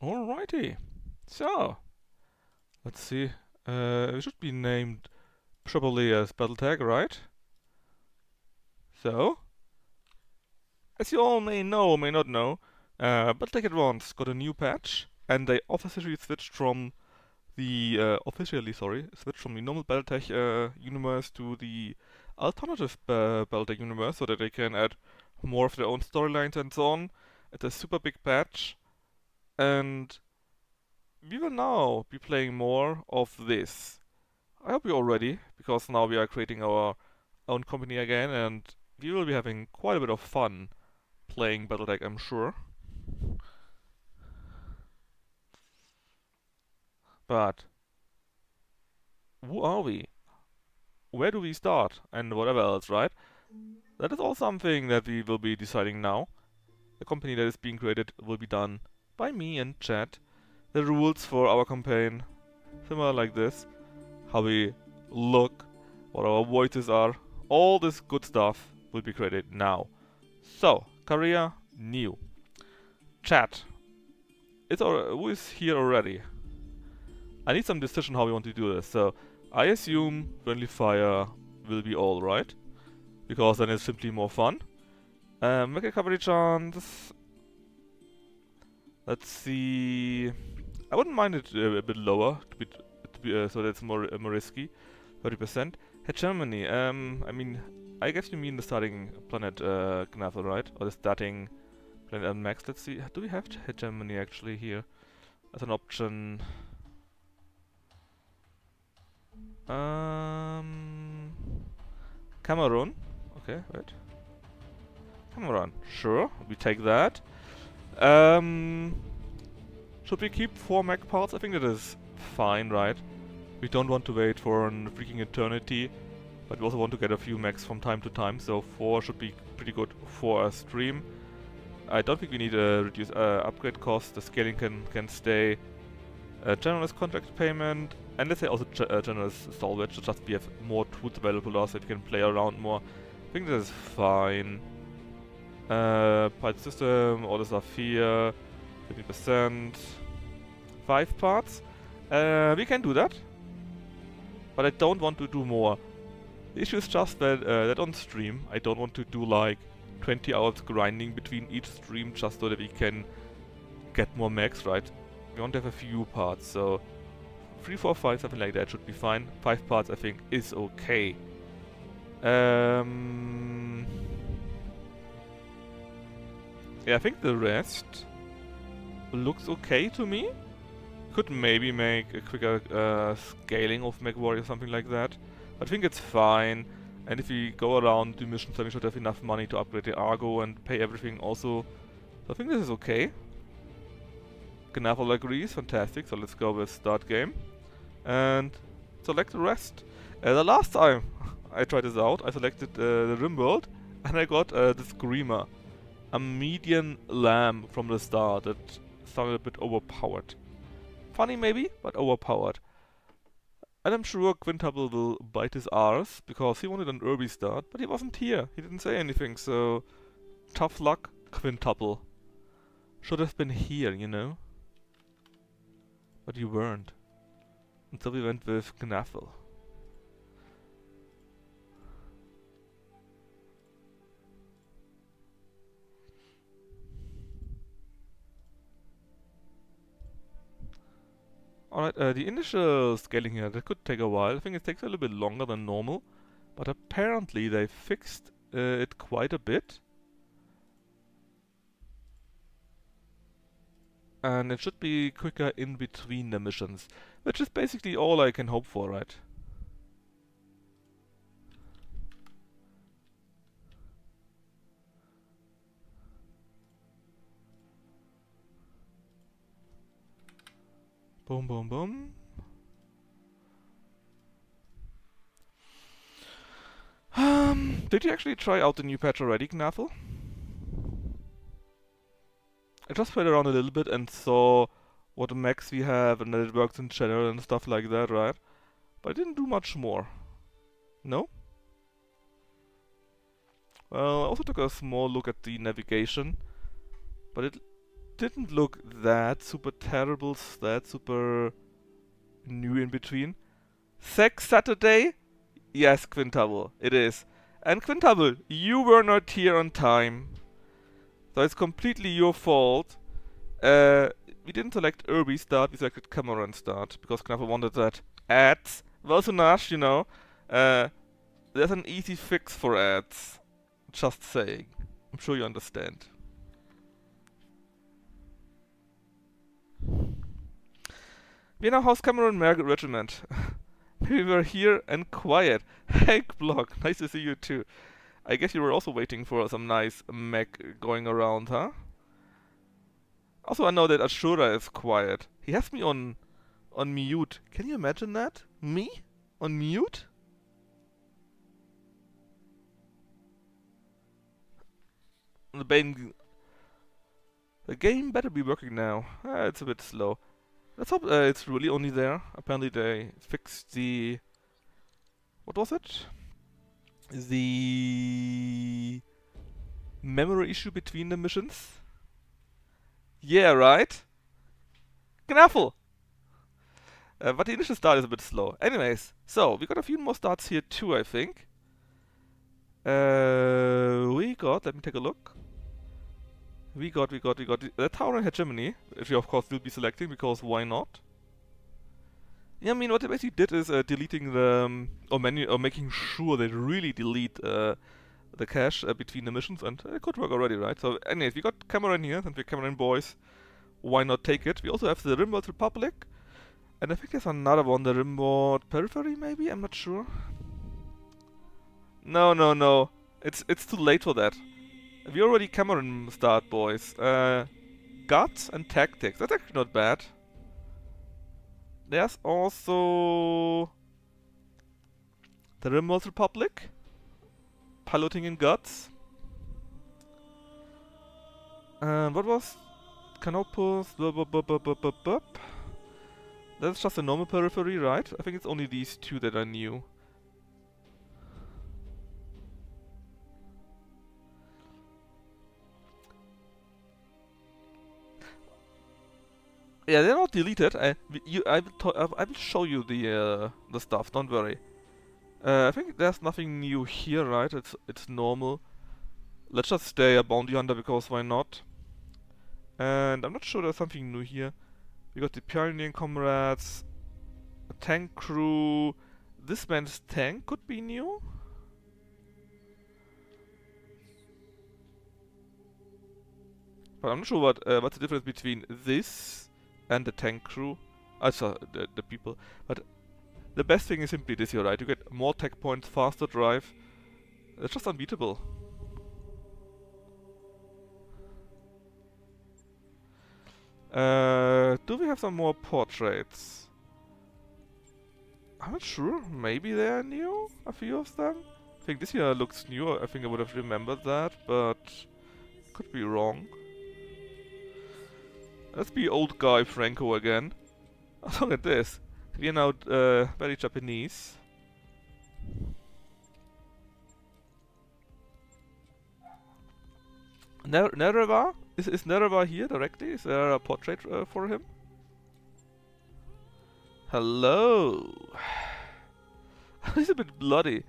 Alrighty. So, let's see. It should be named probably as Battletech, right? So, as you all may know or may not know, Battletech Advanced got a new patch, and they officially switched from the switched from the normal Battletech universe to the alternative Battletech universe, so that they can add more of their own storylines and so on. It's a super big patch, and we will now be playing more of this. I hope you're all ready, because now we are creating our own company again, and we will be having quite a bit of fun playing Battletech, I'm sure. But who are we? Where do we start? And whatever else, right? That is all something that we will be deciding now. The company that is being created will be done by me and chat. The rules for our campaign, similar like this. How we look, what our voices are, all this good stuff will be created now. So, career, new. Chat. Who is here already? I need some decision how we want to do this. So, I assume friendly fire will be all right, because then it's simply more fun. Make a coverage chance. Let's see. I wouldn't mind it a bit lower so that's more risky. 30%. Hegemony. I mean, I guess you mean the starting planet Knathel, right? Or the starting planet max. Let's see. Do we have hegemony actually here as an option? Cameroon. Okay, wait. Cameroon. Sure, we take that. Should we keep 4 mech parts? I think that is fine, right? We don't want to wait for a freaking eternity, but we also want to get a few mechs from time to time, so 4 should be pretty good for a stream. I don't think we need a reduced upgrade cost. The scaling can stay. Generous contract payment, and let's say also generous salvage, so just we have more tools available to us that we can play around more. I think that is fine. Part system, all the stuff here, 50%, 5 parts. We can do that, but I don't want to do more. The issue is just that on stream, I don't want to do like 20 hours grinding between each stream just so that we can get more mechs, right? We want to have a few parts, so 3, 4, 5, something like that should be fine. 5 parts I think is okay. Yeah, I think the rest looks okay to me. Could maybe make a quicker scaling of Mech Warrior or something like that. But I think it's fine. And if we go around the missions, then we should have enough money to upgrade the Argo and pay everything also. So I think this is okay. Knathel agrees, fantastic. So let's go with start game. And select the rest. The last time I tried this out, I selected the Rimworld, and I got the Screamer. A median lamb from the start that sounded a bit overpowered. Funny maybe, but overpowered. And I'm sure Quintuple will bite his arse, because he wanted an early start, but he wasn't here. He didn't say anything, so tough luck, Quintuple. Should have been here, you know? But you weren't. And so we went with Knathel. Alright, the initial scaling here, that could take a while. I think it takes a little bit longer than normal. But apparently they fixed it quite a bit. And it should be quicker in between the missions. Which is basically all I can hope for, right? Boom, boom, boom. Did you actually try out the new patch already, Knathel? I just played around a little bit and saw what mechs we have and that it works in general and stuff like that, right? But I didn't do much more. No? Well, I also took a small look at the navigation, but it didn't look that super terrible, that super new in between. Sex Saturday? Yes, Quintable, it is. And Quintable, you were not here on time. So it's completely your fault. We didn't select Irby start, we selected Cameron start, because Knappe wanted that. Ads? Well, Sunash, you know, there's an easy fix for ads. Just saying. I'm sure you understand. Vienna House Cameron Merg Regiment. We were here and quiet. Hey, Block, nice to see you too. I guess you were also waiting for some nice mech going around, huh? Also, I know that Ashura is quiet. He has me on mute. Can you imagine that? Me? On mute? The game better be working now. It's a bit slow. Let's hope it's really only there. Apparently they fixed the... What was it? The memory issue between the missions? Yeah, right? Knaffel! But the initial start is a bit slow. Anyways, so we got a few more starts here too, I think. We got, let me take a look. We got the tower in hegemony, which we of course will be selecting because why not? Yeah, I mean what they basically did is deleting the or making sure they really delete the cache between the missions, and it could work already, right? So anyways, we got Cameron here, and we're Cameron boys. Why not take it? We also have the Rimworld Republic, and I think there's another one, the Rimworld Periphery maybe? I'm not sure. No. It's too late for that. We already Cameron start, boys. Guts and Tactics. That's actually not bad. There's also the Rimworld Republic. Piloting in Guts. And what was Canopus? That's just a normal periphery, right? I think it's only these two that are new. Yeah, they're not deleted. I will show you the stuff. Don't worry. I think there's nothing new here, right? It's normal. Let's just stay a bounty hunter because why not? And I'm not sure there's something new here. We got the pioneering comrades, a tank crew. This man's tank could be new. But I'm not sure what's the difference between this and the tank crew. Also the people. But the best thing is simply this here, right? You get more tech points, faster drive. It's just unbeatable. Do we have some more portraits? I'm not sure. Maybe they are new? A few of them? I think this here looks new. I think I would have remembered that, but could be wrong. Let's be old guy Franco again. Oh, look at this. We are now very Japanese. Nereva? Is Nereva here directly? Is there a portrait for him? Hello! He's a bit bloody.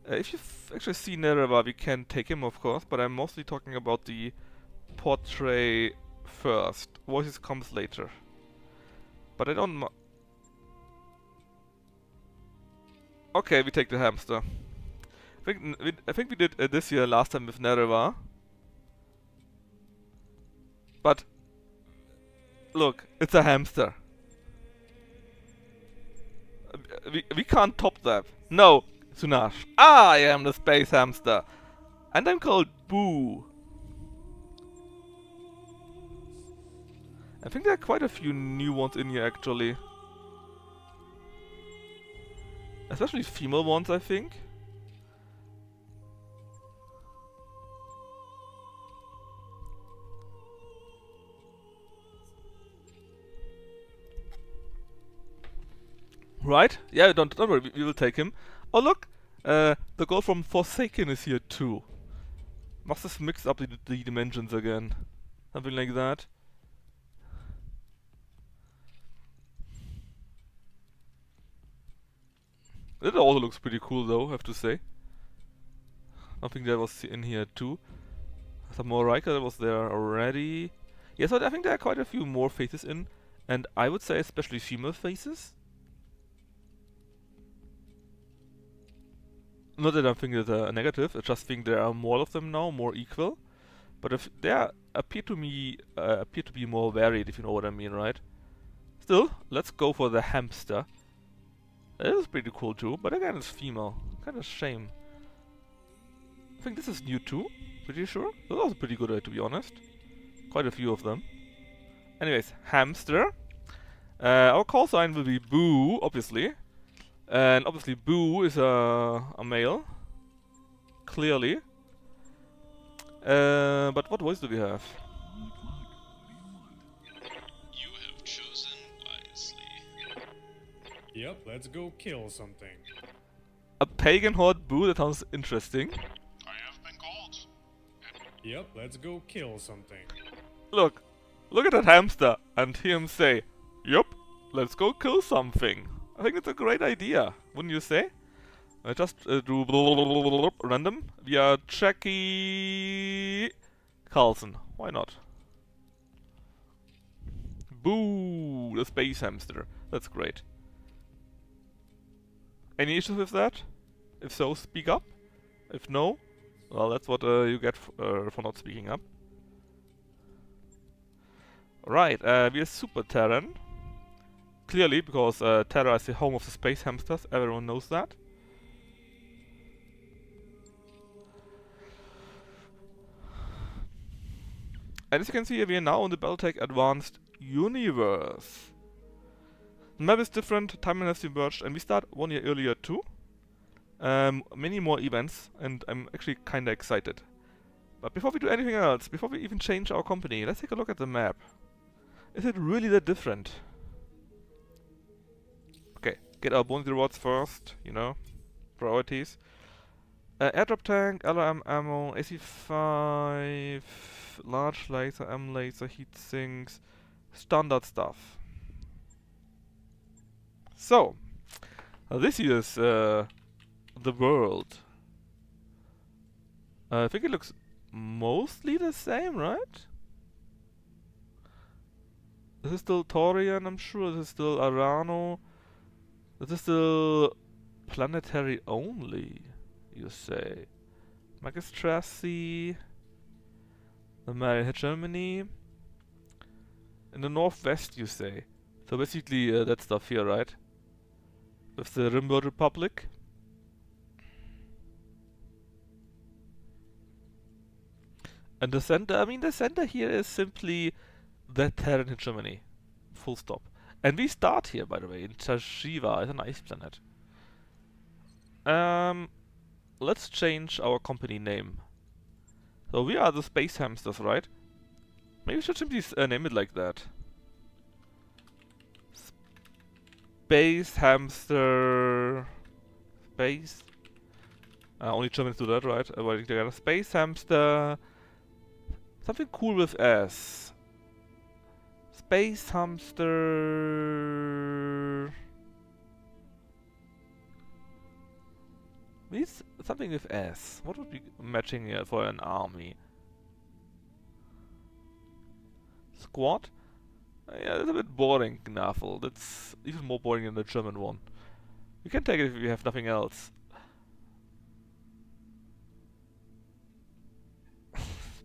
If you actually see Nereva, we can take him, of course, but I'm mostly talking about the portrait first. Voices comes later. But I don't Okay, we take the hamster. I think we did this year last time with Nereva. But look, it's a hamster. We can't top that. No, Sunash. I am the space hamster. And I'm called Boo. I think there are quite a few new ones in here actually. Especially female ones, I think. Right? Yeah, don't worry, we will take him. Oh look! The girl from Forsaken is here too. Must have mixed up the dimensions again. Something like that. That also looks pretty cool though, I have to say. I think that was in here too. Some more Riker that was there already. Yeah, so I think there are quite a few more faces in. And I would say especially female faces. Not that I think it's a negative, I just think there are more of them now, more equal. But if they appear to be more varied, if you know what I mean, right? Still, let's go for the hamster. It is pretty cool too, but again it's female. Kind of shame. I think this is new too, pretty sure. That was pretty good, to be honest. Quite a few of them. Anyways, hamster. Our call sign will be Boo, obviously. And obviously Boo is a male. Clearly. But what voice do we have? You have chosen wisely. Yep, let's go kill something. A pagan horde Boo, that sounds interesting. I have been called. Yep, let's go kill something. Look at that hamster and hear him say, "Yup, let's go kill something." I think it's a great idea, wouldn't you say? I just do random. We are Jackie Carlson. Why not? Boo, the space hamster. That's great. Any issues with that? If so, speak up. If no, well, that's what you get for not speaking up. Right, we are Super Terran. Clearly, because Terra is the home of the space hamsters, everyone knows that. And as you can see, we are now in the Battletech Advanced universe. The map is different, timeline has been merged, and we start 1 year earlier too. Many more events, and I'm actually kinda excited. But before we do anything else, before we even change our company, let's take a look at the map. Is it really that different? Okay, get our bounty rewards first, you know, priorities. Airdrop tank, LRM ammo, AC5, large laser, M laser, heat sinks, standard stuff. So, this is the world. I think it looks mostly the same, right? This is still Taurian, I'm sure. This is still Arano. This is still planetary only, you say. Magistracy. American Germany. In the northwest, you say. So basically that stuff here, right? With the Rimworld Republic. And the center, I mean the center here is simply the Terran in Germany. Full stop. And we start here, by the way, in Tashiva. It's a nice planet. Let's change our company name. So we are the Space Hamsters, right? Maybe we should simply name it like that. Space Hamster... Space... only Germans do that, right? Avoiding together. Space Hamster... Something cool with S. Space Hamster... Means something with S. What would be matching here for an army? Squad? Yeah, that's a bit boring, Gnafel. That's even more boring than the German one. You can take it if you have nothing else.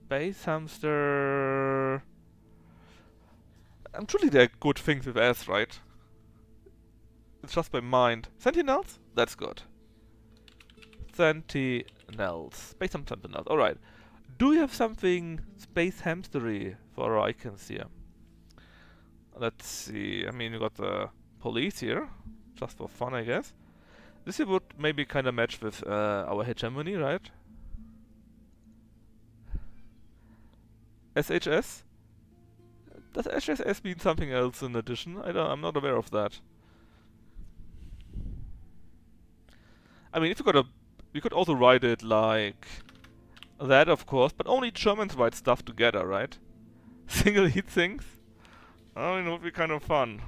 Space Hamster... I'm truly there are good things with S, right? It's just my mind. Sentinels? That's good. Sentinels. Space Sentinels. Alright. Do you have something space hamstery for our icons here? Let's see. I mean, you got the police here. Just for fun, I guess. This here would maybe kind of match with our hegemony, right? SHS? Does HSS mean something else in addition? I'm not aware of that. I mean, if we could also write it like that, of course, but only Germans write stuff together, right? Single heat sinks? I mean, it would be kind of fun.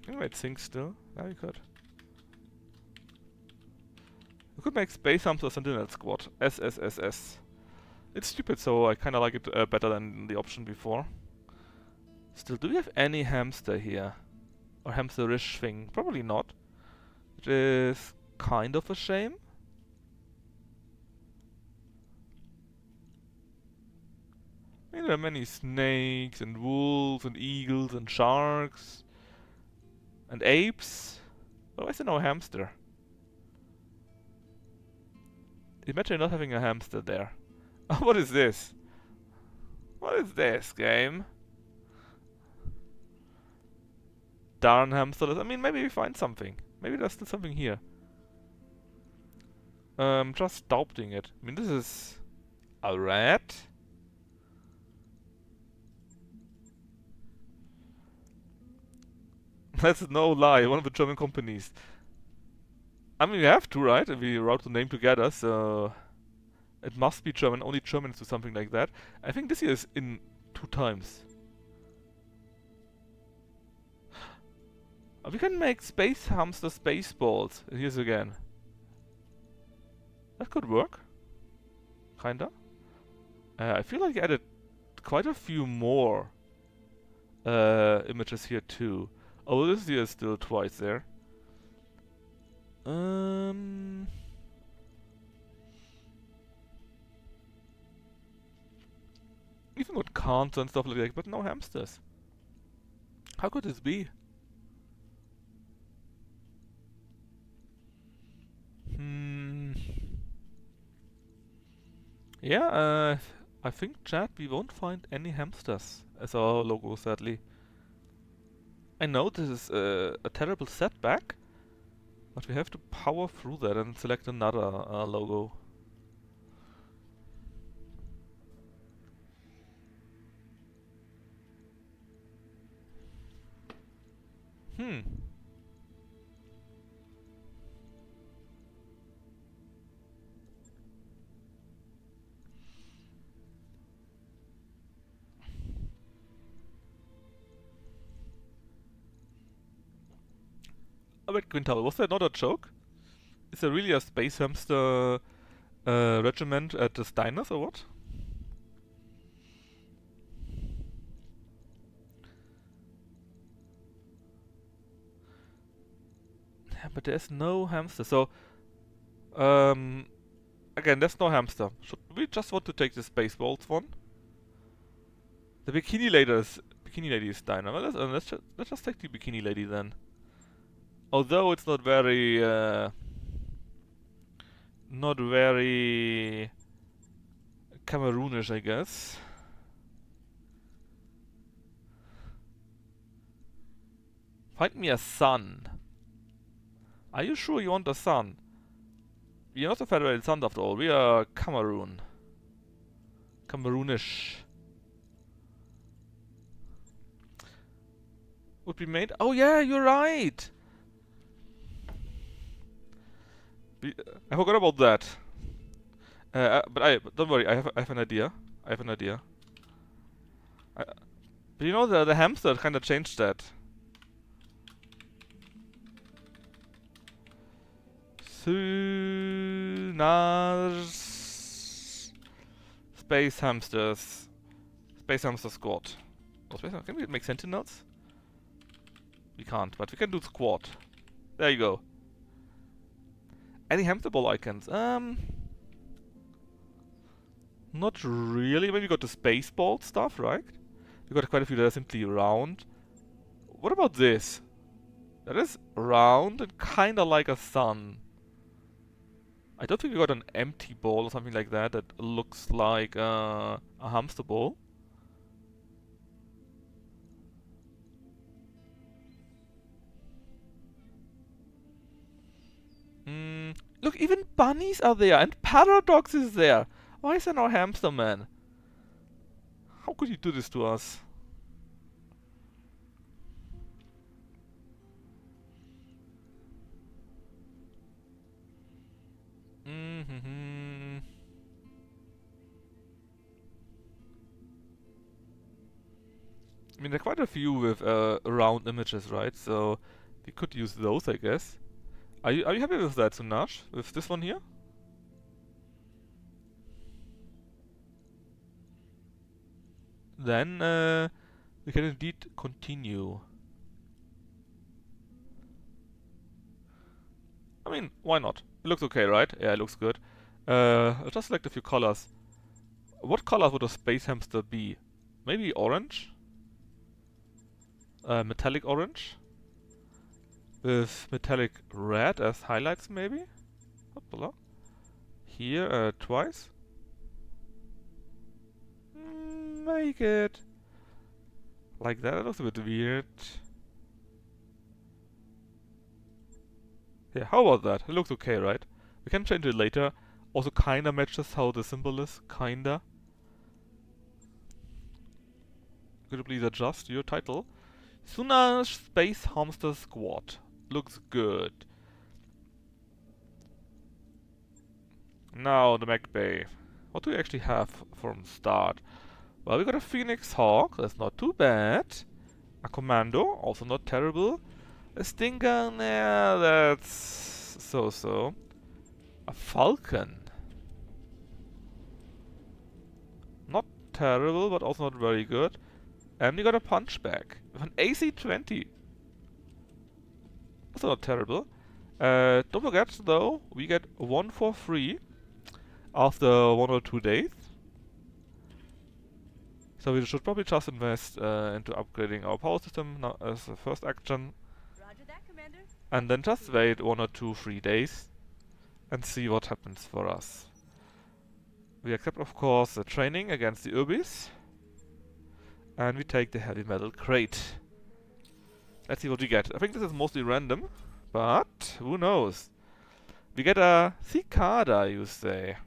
Can we make things still? Yeah, we could. We could make Space Hamster Sentinel Squad. SSSS. It's stupid, so I kinda like it better than the option before. Still, do we have any hamster here? Or hamsterish thing? Probably not. Which is kind of a shame. I mean, there are many snakes and wolves and eagles and sharks and apes. Why is there no hamster? Imagine not having a hamster there. What is this? What is this game? Darn hamsterless. I mean, maybe we find something. Maybe there's still something here. Just doubting it. I mean, this is a rat. That's no lie, one of the German companies. I mean, we have to, right? If we wrote the name together, so it must be German. Only Germans do something like that. I think this here is in 2 times. We can make Space Hamster Spaceballs. Here's again. That could work. Kinda. I feel like I added quite a few more images here too. Oh, this here is still twice there. Even with cons and stuff like that, but no hamsters. How could this be? Yeah, I think, chat, we won't find any hamsters as our logo, sadly. I know this is a terrible setback, but we have to power through that and select another logo. Oh wait, Quintal, was that not a joke? Is there really a space hamster regiment at the Steiners or what? Yeah, but there's no hamster, so again, there's no hamster. Should we just want to take the Spaceballs one? The Bikini Lady is Steiner. Well, let's just take the Bikini Lady then. Although it's not very Cameroonish, I guess. Find me a son. Are you sure you want a son? We are not the Federated Sons after all. We are Cameroon. Cameroonish. Would be made. Oh yeah, you're right. I forgot about that. But don't worry. I have an idea. But you know the hamster kind of changed that. Space hamsters. Space hamster squad. Oh, can we make sentinels? We can't, but we can do squad. There you go. Any hamster ball icons? Not really. Maybe we got the space ball stuff, right? We got quite a few that are simply round. What about this? That is round and kinda like a sun. I don't think we got an empty ball or something like that that looks like a hamster ball. Look, even bunnies are there and Paradox is there. Why is there no hamster man? How could you do this to us? mean, there are quite a few with round images, right? So we could use those, I guess. Are you happy with that, Sunash? With this one here? Then we can indeed continue. I mean, why not? It looks okay, right? Yeah, it looks good. I'll just select a few colors. What colors would a space hamster be? Maybe orange? Metallic orange? With metallic red as highlights, maybe? Hoppala. Here, twice? Make it like that. It looks a bit weird. Yeah, how about that? It looks okay, right? We can change it later. Also kinda matches how the symbol is. Kinda. Could you please adjust your title? Sunash Space Hamster Squad. Looks good. Now the mech bay. What do we actually have from start? Well, we got a Phoenix Hawk, that's not too bad. A Commando, also not terrible. A Stinger, nah, that's so-so. A Falcon. Not terrible, but also not very good. And we got a Punchback with an AC-20. Also not terrible. Don't forget though, we get one for free after 1 or 2 days. So we should probably just invest into upgrading our power system now as a first action. Roger that, Commander. And then just wait 1 or 2 free days and see what happens for us. We accept, of course, the training against the Urbis. And we take the heavy metal crate. Let's see what we get. I think this is mostly random, but who knows? We get a Cicada, you say.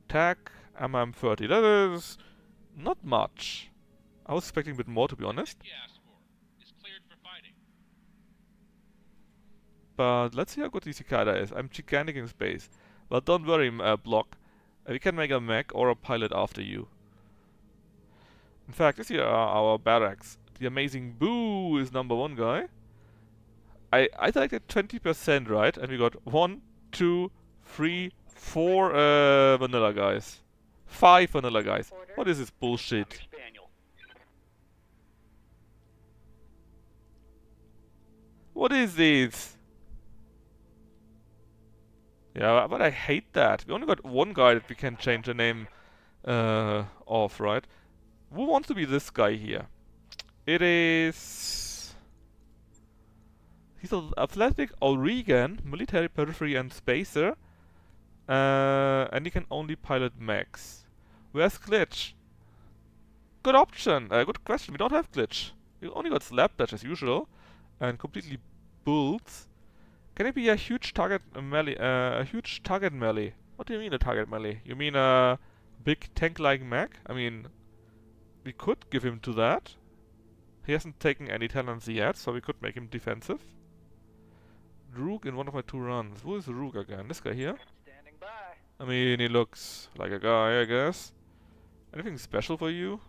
Tag MM30. That is not much. I was expecting a bit more, to be honest. But let's see how good the Cicada is. I'm gigantic in space. But don't worry, Block. We can make a mech or a pilot after you. In fact, this here are our barracks. The amazing Boo is #1 guy. I selected 20%, right? And we got 1, 2, 3, 4 vanilla guys. 5 vanilla guys. What is this bullshit? What is this? Yeah, but I hate that. We only got one guy that we can change the name of, right? Who wants to be this guy here? It is... He's an athletic Oregon, military periphery and spacer. And he can only pilot mechs. Where's Glitch? Good option. Good question. We don't have Glitch. We only got Slapdash as usual. And completely bulls. Can it be a huge target melee? A huge target melee? What do you mean a target melee? You mean a big tank-like mech? I mean, we could give him to that. He hasn't taken any talents yet, so we could make him defensive. Rook in one of my 2 runs. Who is Rook again? This guy here? Standing by. I mean, he looks like a guy, I guess. Anything special for you?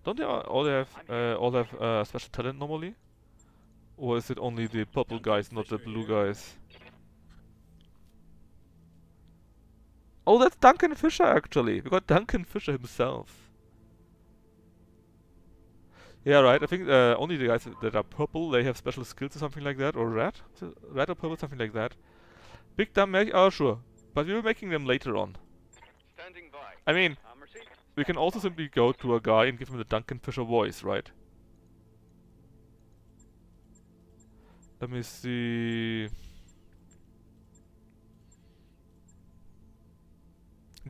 Don't they all have special talent normally? Or is it only the purple guys, not the blue guys? Oh, that's Duncan Fisher actually. We got Duncan Fisher himself. Yeah, right. I think only the guys that are purple, they have special skills or something like that, or red? Red or purple, something like that. Big dumb mech? Oh, sure. But we were making them later on. Standing by. I mean, we can also simply go to a guy and give him the Duncan Fisher voice, right? Let me see...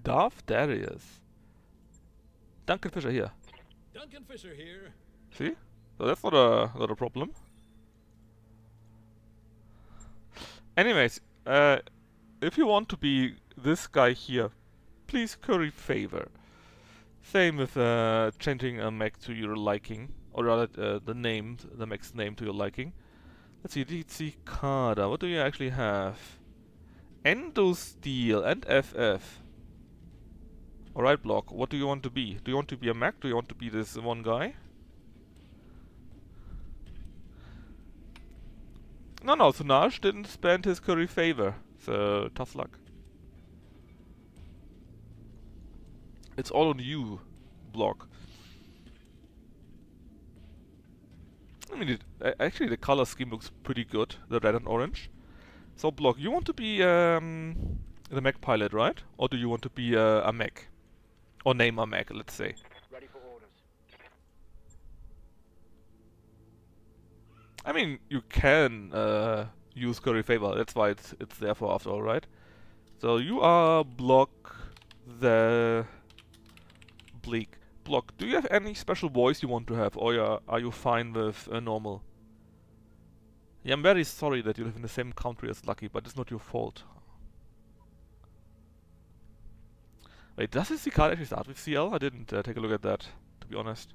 Darth Darius. Duncan Fisher here. Duncan Fisher here. See? So that's not a problem. Anyways, if you want to be this guy here, please curry favor. Same with changing a mech to your liking, or rather the mech's name to your liking. Let's see, Cicada. What do you actually have? Endo Steel and FF. Alright, Block, what do you want to be? Do you want to be a mech? Do you want to be this one guy? No, Sunaj didn't spend his curry favor, so tough luck. It's all on you, Block. I mean, actually the color scheme looks pretty good, the red and orange. So, Block, you want to be the mech pilot, right? Or do you want to be a mech? Or name a mech, let's say. Ready for orders. I mean, you can use curry favor. That's why it's there for after all, right? So you are Block the Bleak. Block, do you have any special voice you want to have, or are you fine with normal? Yeah, I'm very sorry that you live in the same country as Lucky, but it's not your fault. Wait, does this card actually start with CL? I didn't take a look at that, to be honest.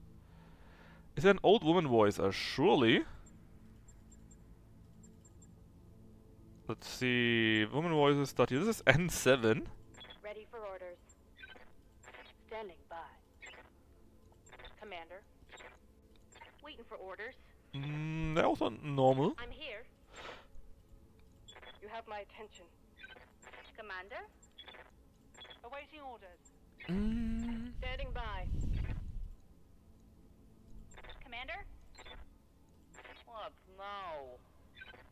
Is there an old woman voice? Surely. Let's see. Woman voices start here. This is N7. Ready for orders. Standing by. Commander. Waiting for orders. They're also normal. I'm here. You have my attention. Commander? Awaiting orders. Standing by. Commander? What now?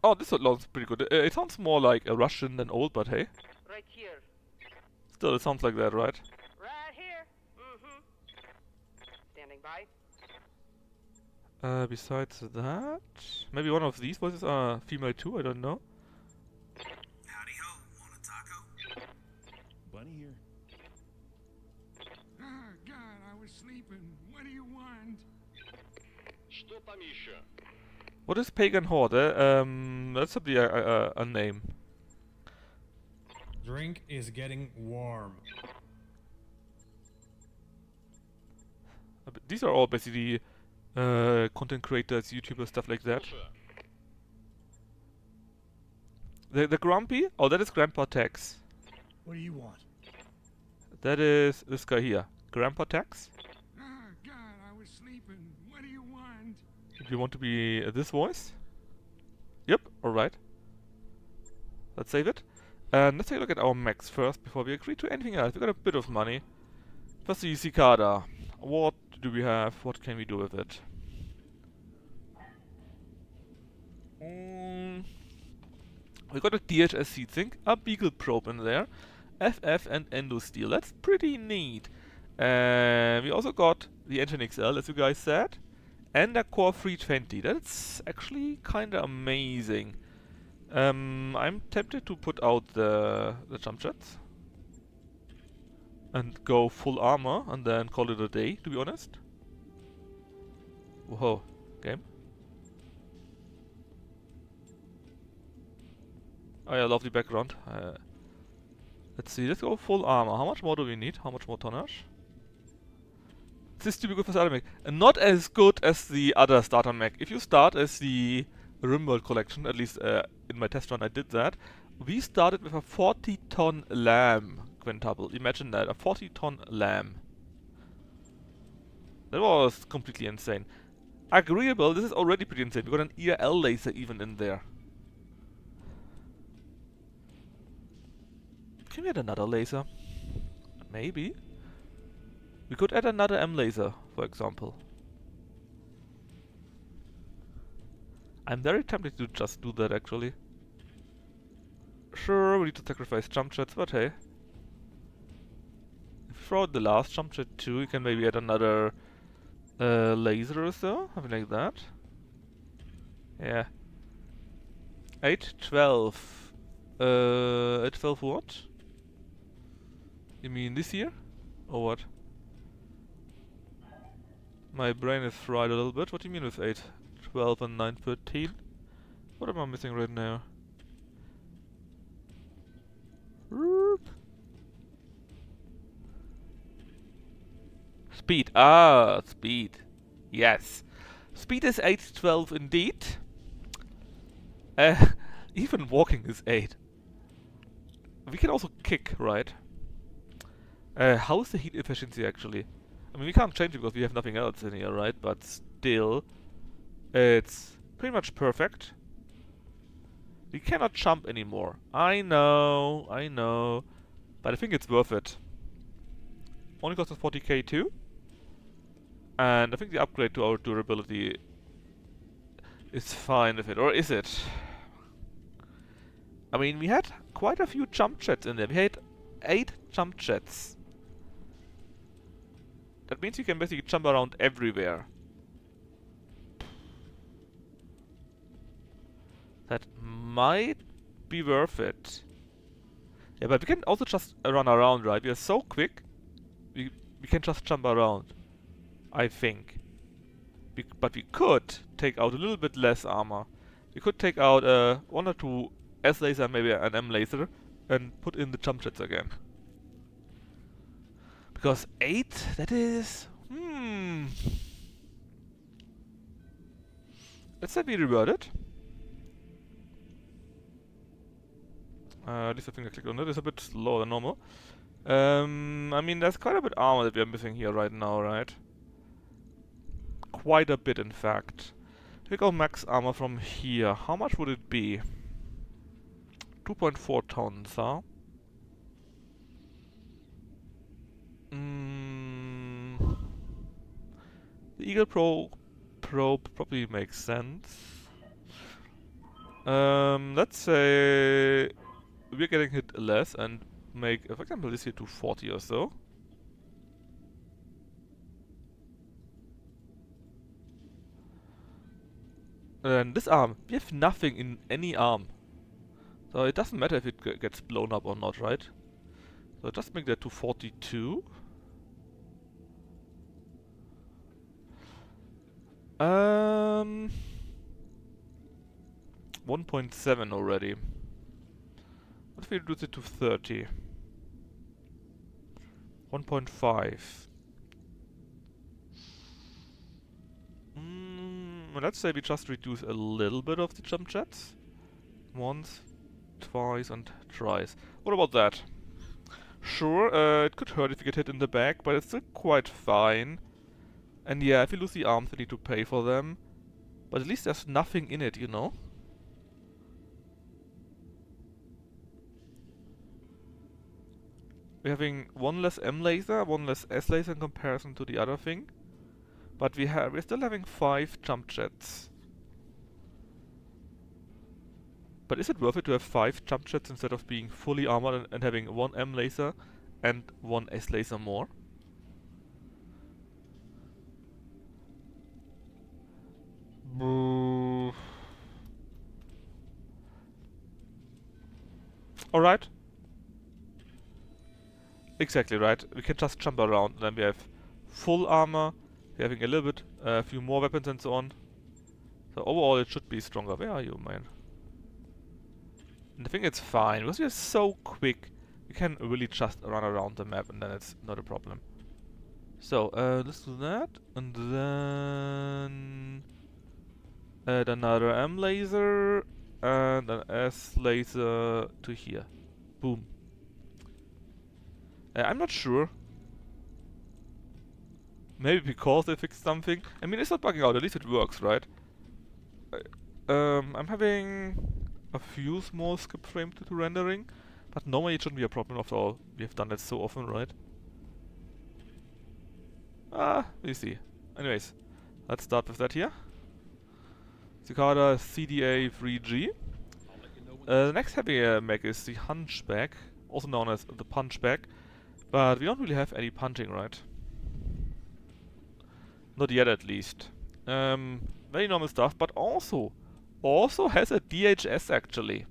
Oh, this sounds pretty good. It sounds more like a Russian than old, but hey. Right here. Still, it sounds like that, right? Right here. Standing by. Besides that, maybe one of these voices are female too, I don't know. Howdy ho, want a taco? Bunny here. Ah, God, I was sleeping. What do you want? Что там еще? What is Pagan Horde? That's be a name. Drink is getting warm. These are all basically content creators, YouTubers, stuff like that. The Grumpy? Oh, that is Grandpa Tex. What do you want? That is this guy here. Grandpa Tex? Ah, God, I was sleeping. What do you want? Do you want to be this voice? Yep, alright. Let's save it. And let's take a look at our mechs first before we agree to anything else. We got a bit of money. First the Cicada. What do we have? What can we do with it? We got a DHS seat sink, a Beagle probe in there, FF and Endo Steel. That's pretty neat. We also got the Engine XL, as you guys said, and a Core 320. That's actually kinda amazing. I'm tempted to put out the jump jets and go full armor and then call it a day, to be honest. Whoa, game. Oh yeah, lovely background. Let's see, let's go full armor. How much more do we need? How much more tonnage? This is to be good for starter mech. And not as good as the other starter mech. If you start as the Rimworld collection, at least in my test run I did that, we started with a 40-ton lamb quintuple. Imagine that, a 40-ton lamb. That was completely insane. Agreeable, this is already pretty insane. We got an ERL laser even in there. Can we add another laser? Maybe. We could add another M laser, for example. I'm very tempted to just do that actually. Sure, we need to sacrifice jump jets, but hey. If we throw out the last jump jet too, we can maybe add another laser or so, something like that. Yeah. 8, 12. 12 what? You mean this year? Or what? My brain is fried a little bit. What do you mean with 8, 12 and 9, 13? What am I missing right now? Speed. Ah, speed. Yes. Speed is 8, 12 indeed. Even walking is 8. we can also kick, right? How's the heat efficiency actually? I mean, we can't change it because we have nothing else in here, right? But still, it's pretty much perfect. We cannot jump anymore. I know, but I think it's worth it. Only costs us 40k too. And I think the upgrade to our durability is fine with it. Or is it? I mean, we had quite a few jump jets in there. We had 8 jump jets. That means you can basically jump around everywhere. That might be worth it. Yeah, but we can also just run around, right? We are so quick. We can just jump around. I think. But we could take out a little bit less armor. We could take out 1 or 2 S laser, maybe an M laser, and put in the jump jets again. Because 8, that is... Let's say we revert it. At least I think I clicked on it. It's a bit slower than normal. I mean, there's quite a bit armor that we are missing here right now, right? Quite a bit, in fact. Take our max armor from here. How much would it be? 2.4 tons, huh? The Eagle probe probably makes sense. Let's say we're getting hit less and make, for example, this here to 40 or so. And this arm, we have nothing in any arm. So it doesn't matter if it gets blown up or not, right? So just make that to 42. 1.7 already. What if we reduce it to 30? 1.5. Let's say we just reduce a little bit of the jump jets. Once, twice, and thrice. What about that? Sure, it could hurt if you get hit in the back, but it's still quite fine. And yeah, if you lose the arms, we need to pay for them. But at least there's nothing in it, you know? We're having 1 less M laser, 1 less S laser in comparison to the other thing. But we're still having 5 jump jets. But is it worth it to have 5 jump jets instead of being fully armored and having 1 M laser and 1 S laser more? Alright. Exactly right. We can just jump around and then we have full armor. We're having a little bit, a few more weapons and so on. So overall it should be stronger. Where are you, man? And I think it's fine, because we are so quick. We can really just run around the map and then it's not a problem. So, let's do that. And then... add another M laser and an S laser to here. Boom. I'm not sure. Maybe because they fixed something. I mean, it's not bugging out, at least it works, right? I'm having a few small skip frames to rendering, but normally it shouldn't be a problem after all. We have done that so often, right? You see. Anyways, let's start with that here. Cicada CDA 3G. The next heavy mech is the Hunchback, also known as the Punchback, but we don't really have any punching, right? Not yet, at least. Very normal stuff, but also has a DHS actually.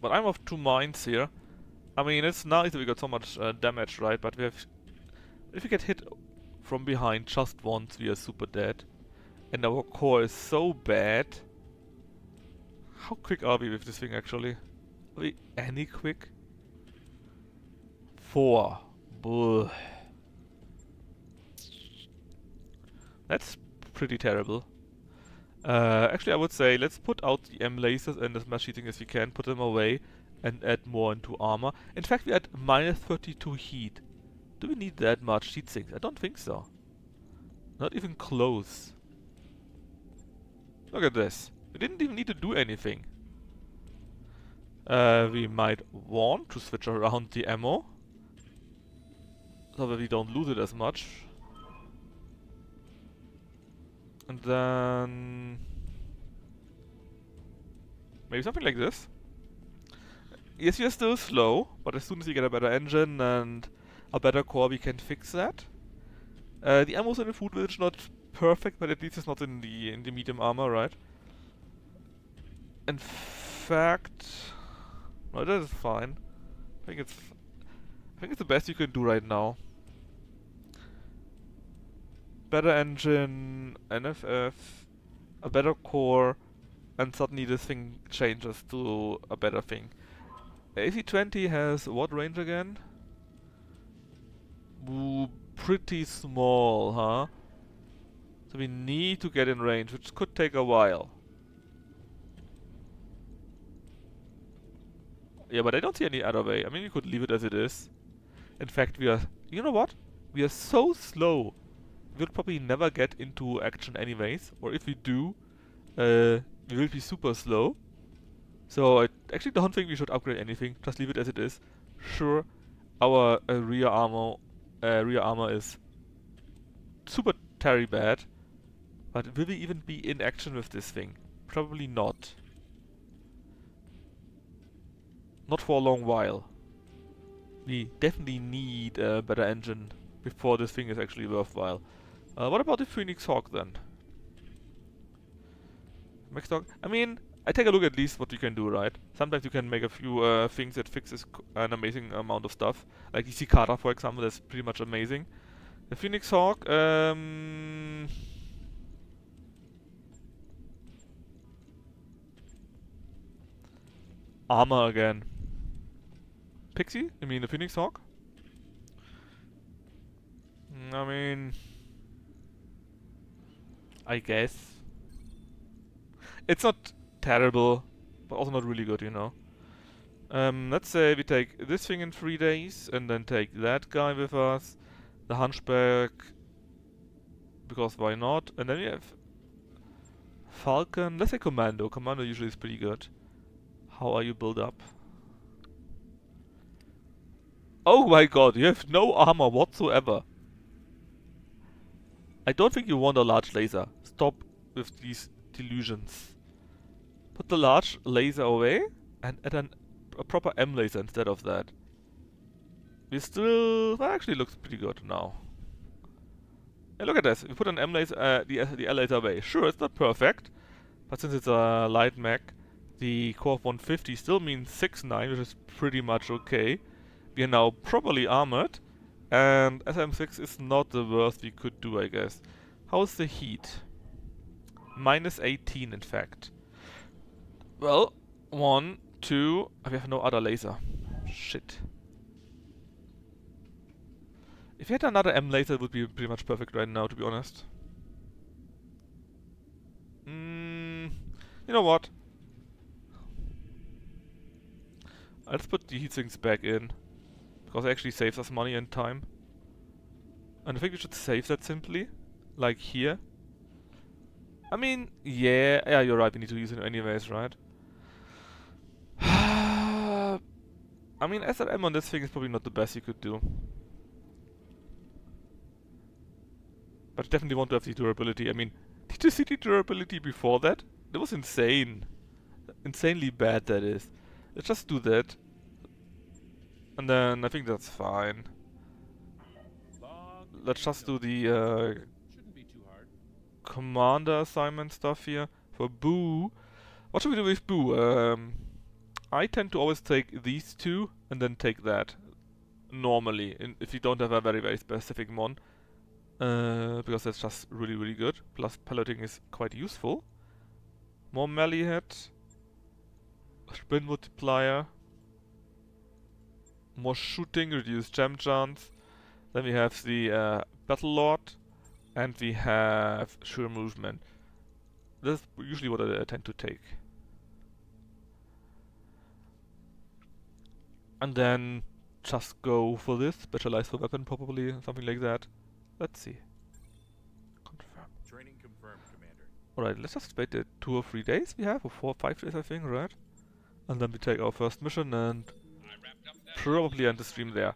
But I'm of two minds here. I mean, it's nice that we got so much damage, right? But we have, if we get hit from behind just once, we are super dead. And our core is so bad. How quick are we with this thing actually? Are we any quick? 4. Bull. That's pretty terrible. Actually, I would say let's put out the M lasers and as much heating as we can, put them away, and add more into armor. In fact, we had minus 32 heat. Do we need that much heat sinks? I don't think so. Not even close. Look at this. We didn't even need to do anything. We might want to switch around the ammo, so that we don't lose it as much. And then maybe something like this. Yes, we are still slow, but as soon as we get a better engine and a better core, we can fix that. The ammo's in the food village not perfect, but at least it's not in the medium armor, right? In fact, no, that is fine. I think it's the best you can do right now. Better engine, NFF, a better core, and suddenly this thing changes to a better thing. AC-20 has what range again? Ooh, pretty small, huh? So we need to get in range, which could take a while. Yeah, but I don't see any other way. I mean, we could leave it as it is. In fact, we are... You know what? We are so slow. We'll probably never get into action anyways. Or if we do, we will be super slow. So I actually don't think we should upgrade anything. Just leave it as it is. Sure, our rear armor is super terry bad. But will we even be in action with this thing? Probably not. Not for a long while. We definitely need a better engine before this thing is actually worthwhile. What about the Phoenix Hawk then? Max Hawk? I mean, I take a look at least what you can do, right? Sometimes you can make a few things that fixes an amazing amount of stuff. Like the Cicada, for example, that's pretty much amazing. The Phoenix Hawk, armor again. Pixie? I mean the Phoenix Hawk? I mean... I guess. It's not terrible, but also not really good, you know. Let's say we take this thing in 3 days, and then take that guy with us. The Hunchback, because why not? And then we have Falcon. Let's say Commando. Commando usually is pretty good. How are you built up? Oh my god, you have no armor whatsoever. I don't think you want a large laser. Stop with these delusions. Put the large laser away and add a proper M laser instead of that. We still... Well, actually looks pretty good now. Hey, look at this. We put an M laser, the L laser away. Sure, it's not perfect, but since it's a light mech, the core of 150 still means 6.9, which is pretty much okay. We are now properly armored, and SM6 is not the worst we could do, I guess. How's the heat? Minus 18, in fact. Well, 1, 2... We have no other laser. Shit. If we had another M laser, it would be pretty much perfect right now, to be honest. You know what? Let's put the heatsinks back in. Because it actually saves us money and time. And I think we should save that simply. Like here. I mean, yeah, you're right, we need to use it anyways, right? I mean, SLM on this thing is probably not the best you could do. But I definitely want to have the durability. I mean, did you see the durability before that? That was insane. Insanely bad, that is. Let's just do that. And then I think that's fine. Let's just do the commander assignment stuff here. For Boo, what should we do with Boo? I tend to always take these two and then take that. Normally, if you don't have a very, very specific mon. Because that's just really, really good. Plus piloting is quite useful. More melee hit. Sprint multiplier. More shooting, reduced jam chance. Then we have the Battle Lord. And we have sure movement. That's usually what I tend to take. And then just go for this, specialize for weapon probably, something like that. Let's see. Confirm. Training confirmed, Commander. Alright, let's just wait the 2 or 3 days we have, or 4 or 5 days I think, right? And then we take our first mission and probably end the stream there.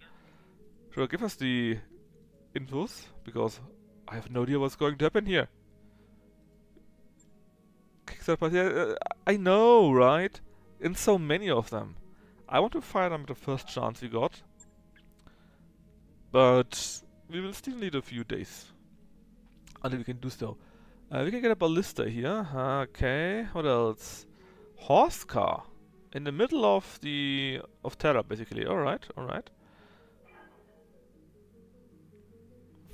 Sure, give us the infos, because I have no idea what's going to happen here. Kickstarter, yeah, I know, right? In so many of them. I want to fire them at the first chance we got. But we will still need a few days until we can do so. We can get a ballista here. Okay, what else? Horse car. In the middle of Terra, basically. Alright, alright.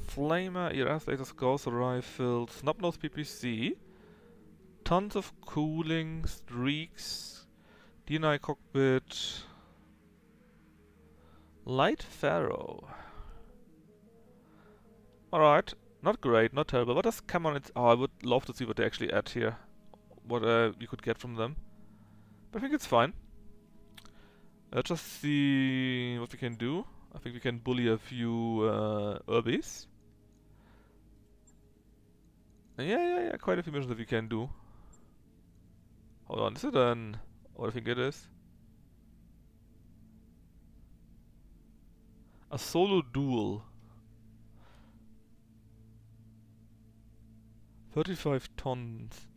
Flamer, ERS, lasers, ghost rifle, snub-nose PPC. Tons of cooling, streaks, DNI cockpit, light Pharaoh. Alright, not great, not terrible. What does Cameron? Oh, I would love to see what they actually add here. What we could get from them. But I think it's fine. Let's just see what we can do. I think we can bully a few Urbies. Yeah, quite a few missions that we can do. Hold on, is it an... what I think it is? A solo duel. 35 tons.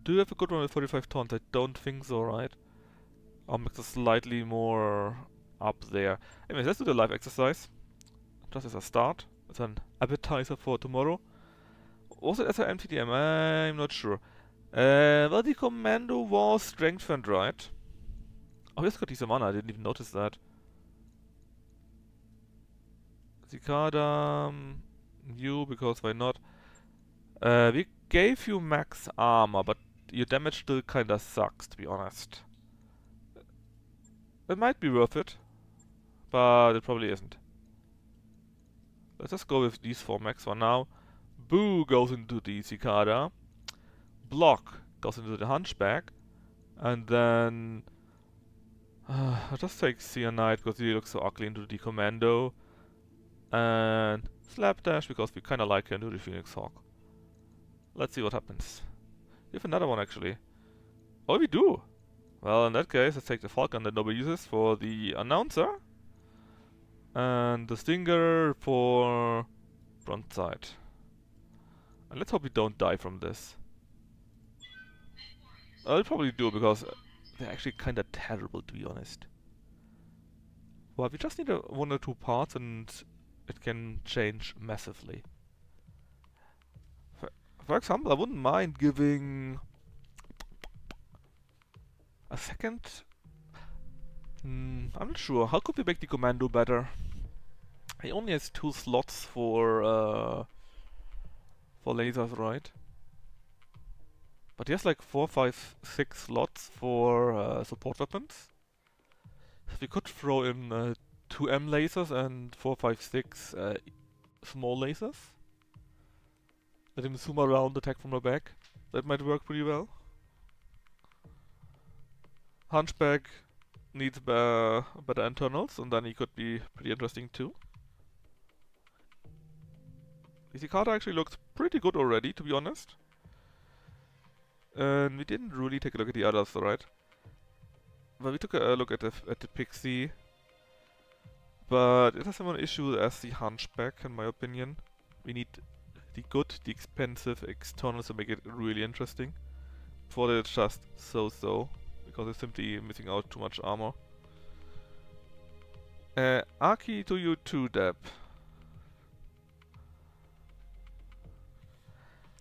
Do you have a good one with 35 tons? I don't think so, right? I'll make it slightly more up there. Anyways, let's do the live exercise. Just as a start. It's an appetizer for tomorrow. Was it as an MTDM? I'm not sure. Well, the commando was strengthened, right? Oh, he's got decent mana, I didn't even notice that. Cicada, you, because why not? We gave you max armor, but your damage still kinda sucks, to be honest. It might be worth it, but it probably isn't. Let's just go with these 4 max for now. Boo goes into the Cicada. Block goes into the Hunchback. And then... I'll just take Seer Knight because he looks so ugly into the Commando. And Slapdash because we kinda like her into the Phoenix Hawk. Let's see what happens. We have another one actually. Oh, we do! Well, in that case, let's take the Falcon that nobody uses for the Announcer. And the Stinger for Frontside. And let's hope we don't die from this. I'll probably do because they're actually kinda terrible, to be honest. Well, we just need 1 or 2 parts and it can change massively. For example, I wouldn't mind giving a second. I'm not sure. How could we make the commando better? He only has 2 slots for lasers, right? But he has like 4, 5, 6 slots for support weapons. So we could throw in 2 M lasers and 4, 5, 6 small lasers. Let him zoom around, attack from the back. That might work pretty well. Hunchback needs better internals, and then he could be pretty interesting too. The Cicada actually looks pretty good already, to be honest. And we didn't really take a look at the others, right? Well, we took a look at the Pixie. But it has the same issue as the Hunchback, in my opinion. We need the good, the expensive externals to make it really interesting. For that it's just so-so, because it's simply missing out too much armor. Aki to you too, Deb.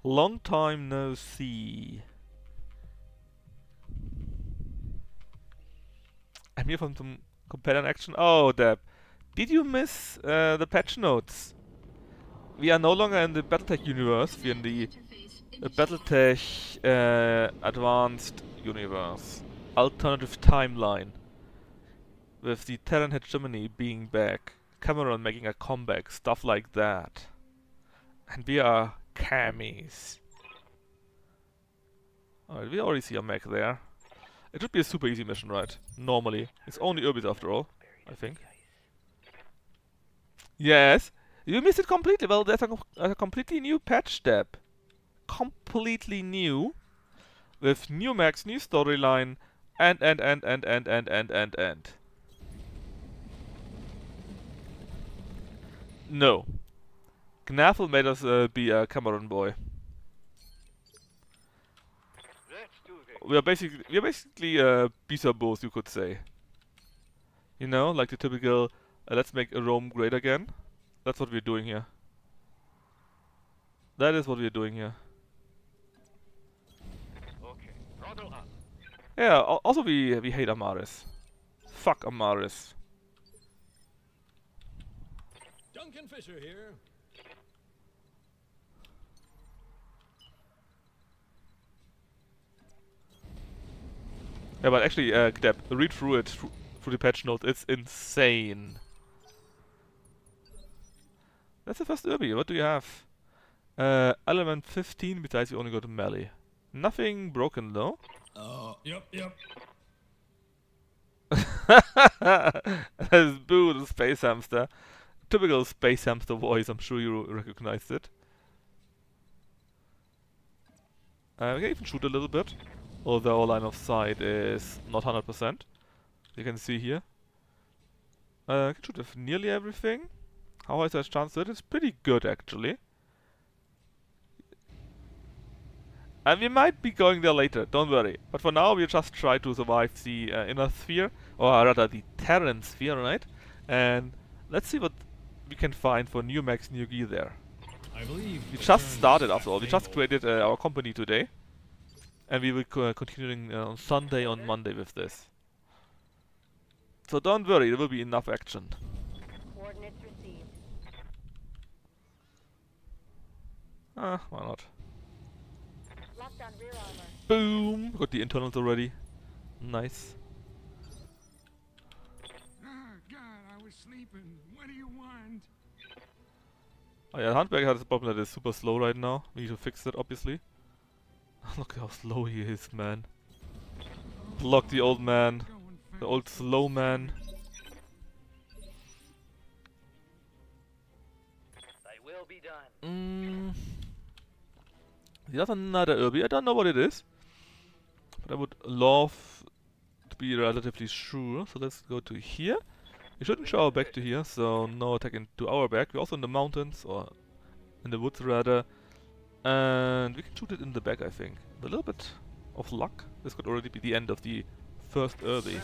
Long time no see. I'm here from some companion action. Oh, Deb. Did you miss the patch notes? We are no longer in the Battletech universe, we're in the Battletech Advanced universe. Alternative timeline. With the Terran hegemony being back, Cameron making a comeback, stuff like that. And we are camis. Alright, we already see a mech there. It should be a super easy mission, right? Normally. It's only Urbis after all, I think. Yes! You missed it completely! Well, there's a completely new patch step. Completely new. With new mechs, new storyline, and. No. Gnaffle made us be a Cameron boy. Let's do this. We are basically Bisabos, you could say. You know, like the typical let's make Rome great again. That's what we're doing here. That is what we're doing here. Okay, throttle up. Yeah, also we hate Amaris. Fuck Amaris. Duncan Fisher here. Yeah, but actually, Deb, read through it, through the patch notes. It's insane. That's the first Irby. What do you have? Element 15, besides you only got melee. Nothing broken though. Yep. That's Boo, the space hamster. Typical space hamster voice, I'm sure you recognized it. We can even shoot a little bit, although our line of sight is not 100%. You can see here. I can shoot with nearly everything. How is that chance to it? It's pretty good actually. And we might be going there later, don't worry. But for now, we just try to survive the inner sphere, or rather the Terran sphere, right? And let's see what we can find for new mechs, new gear there. I believe We the just turn started is after all. We just created our company today. And we will continuing on Sunday, on Monday with this. So don't worry, there will be enough action. Coordinates received. Ah, why not? Lockdown rear armor. Boom! Got the internals already. Nice. Ah, God, I was sleeping. What do you want? Oh yeah, Handberg has a problem that is super slow right now. We need to fix that, obviously. Look how slow he is, man. Block the old man. The old slow man. They will be done. There's another Irby. I don't know what it is. But I would love to be relatively sure. So let's go to here. We shouldn't show our back to here, so no attack into our back. We're also in the mountains, or in the woods rather. And we can shoot it in the back, I think. With a little bit of luck, this could already be the end of the first Irby.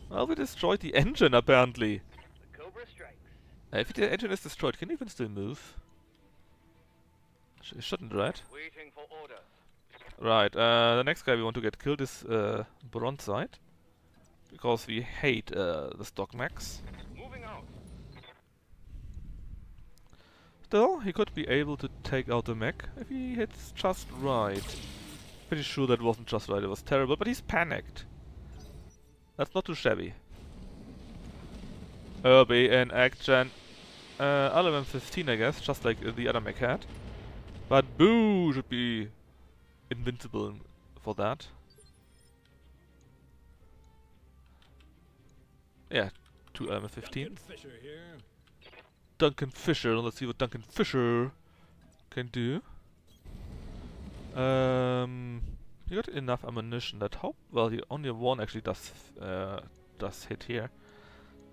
Well, we destroyed the engine, apparently. The Cobra strikes. If the engine is destroyed, can it even still move? It shouldn't, right? Waiting for order. Right, the next guy we want to get killed is Bronzite. Because we hate the stock mechs. Moving out. Still, he could be able to take out the mech if he hits just right. Pretty sure that wasn't just right, it was terrible, but he's panicked. That's not too shabby. Irby in action. Element 15, I guess, just like the other mech had. But Boo should be invincible for that. Yeah, 2 Element 15. Duncan Fisher here. Duncan Fisher, let's see what Duncan Fisher can do. He got enough ammunition that well, he only one actually does hit here.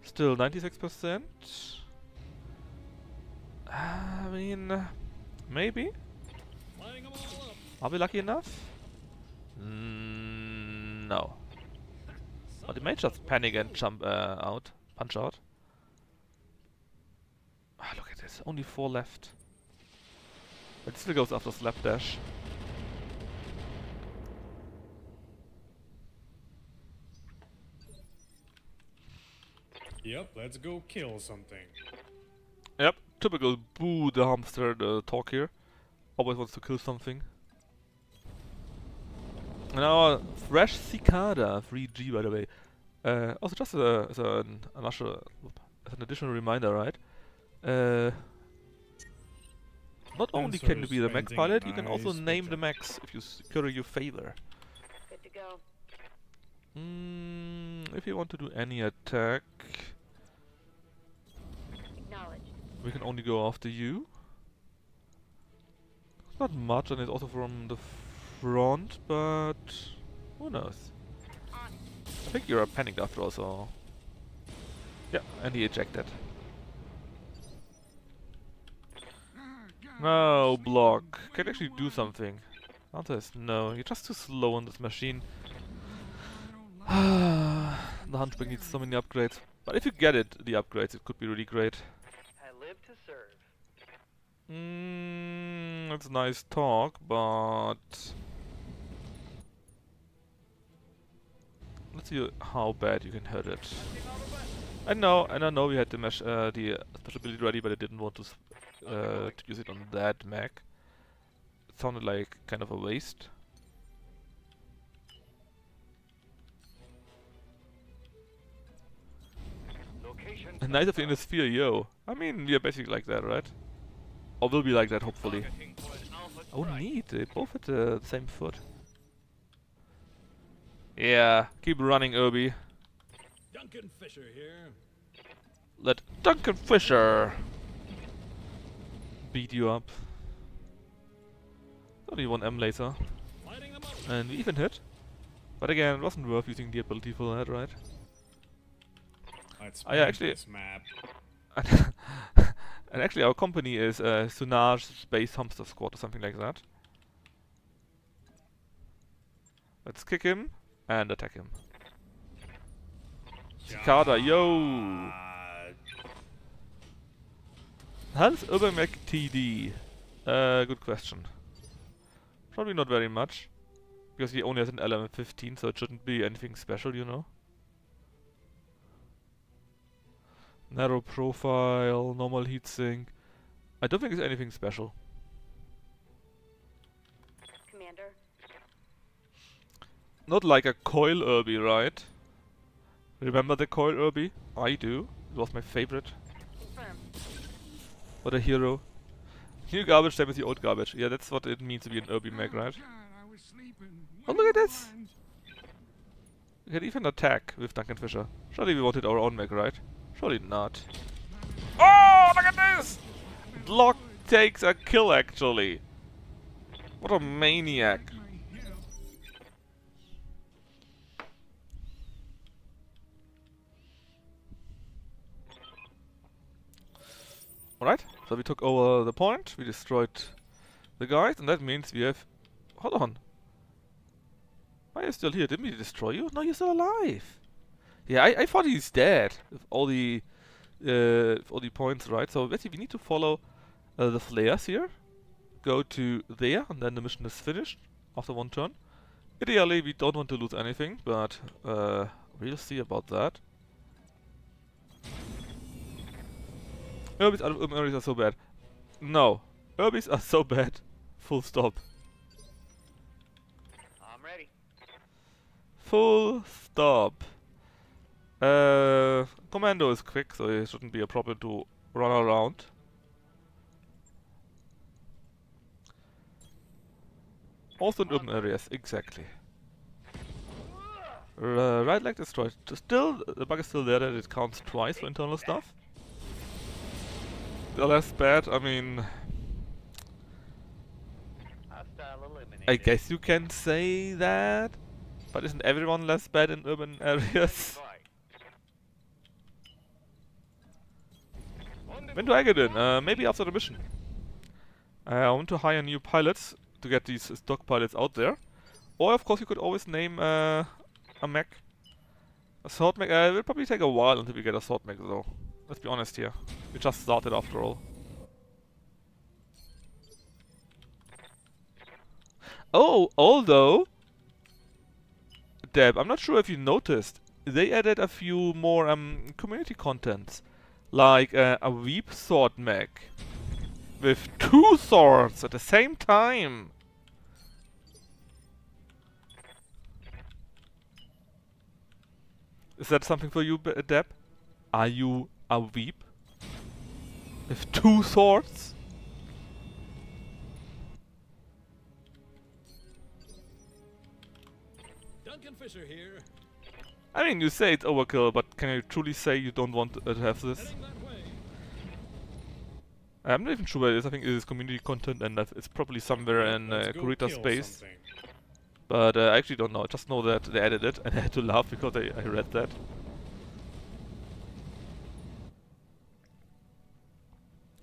Still 96%. I mean, maybe. Flying them all up. Are we lucky enough? No. But he may just panic and jump out, punch out. Ah, look at this, only 4 left. But it still goes after Slapdash. Yep, let's go kill something. Yep, typical Boo the hamster talk here. Always wants to kill something. And our fresh cicada, 3G by the way. Also just as an additional reminder, right? Not only Sensor can you is be the mech fainting pilot, at you can nice also name the projection. mechs if you curry your favor. Good to go. If you want to do any attack, Acknowledged. we can only go after you. Not much, and it's also from the front, but who knows? I think you're panicked after all, so yeah, and he ejected. No, block. Can you actually do something? Answer is no. You're just too slow on this machine. The Hunchback needs so many upgrades. But if you get it, the upgrades, it could be really great. I live to serve. That's nice talk, but let's see how bad you can hurt it. I know we had the special ability ready, but I didn't want to use it on that mech. It sounded like kind of a waste. Location. A Knight of the Inner Sphere, yo. I mean, we are basically like that, right? Or will be like that, hopefully. Targeting for an Alpha Oh, strike. neat. They both had the same foot. Yeah, keep running, Irby. Duncan Fisher here. Let Duncan Fisher beat you up. Only one M laser. Lighting them up. And we even hit. But again, it wasn't worth using the ability for that, right? Let's Oh, yeah, paint actually- this map. And actually our company is Sunage Space Hamster Squad or something like that. Let's kick him and attack him. Cicada, yo! How does Urban make TD? Good question. Probably not very much. Because he only has an element 15, so it shouldn't be anything special, you know? Narrow profile, normal heatsink. I don't think it's anything special. Commander. Not like a coil Irby, right? Remember the coil Irby? I do. It was my favorite. Confirmed. What a hero. New garbage, same as the old garbage. Yeah, that's what it means to be an Irby mech, right? God, I was sleeping. Oh, What look at do you this! want? We can even attack with Duncan Fisher. Surely we wanted our own mech, right? Surely not. Oh, look at this! Block takes a kill, actually. What a maniac. My hip. Alright, so we took over the point, we destroyed the guys, and that means we have... Hold on. Why are you still here? Didn't we destroy you? No, you're still alive. Yeah, I thought he's dead with all the points, right? So basically we need to follow the flares here. Go to there, and then the mission is finished after one turn. Ideally, we don't want to lose anything, but we'll see about that. Urbies are so bad. No. Urbies are so bad. Full stop. I'm ready. Full stop. Commando is quick, so it shouldn't be a problem to run around. Also in urban areas, exactly. Right leg destroyed. Still, the bug is still there that it counts twice for internal stuff. Still less bad, I mean... Hostile eliminated. I guess you can say that, but isn't everyone less bad in urban areas? When do I get in? Maybe after the mission. I want to hire new pilots to get these stock pilots out there. Or of course you could always name a mech. A sword mech. It will probably take a while until we get a sword mech though. Let's be honest here. We just started after all. Oh, although... Deb, I'm not sure if you noticed. They added a few more community contents. Like a Weep sword mech. With 2 swords at the same time. Is that something for you, Deb? Are you a Weep? With 2 swords? Duncan Fisher here. I mean, you say it's overkill, but can you truly say you don't want to have this? Heading that way. I'm not even sure where it is. I think it is community content and that it's probably somewhere in Let's go Kurita kill space. something. But I actually don't know. I just know that they added it and I had to laugh because I read that.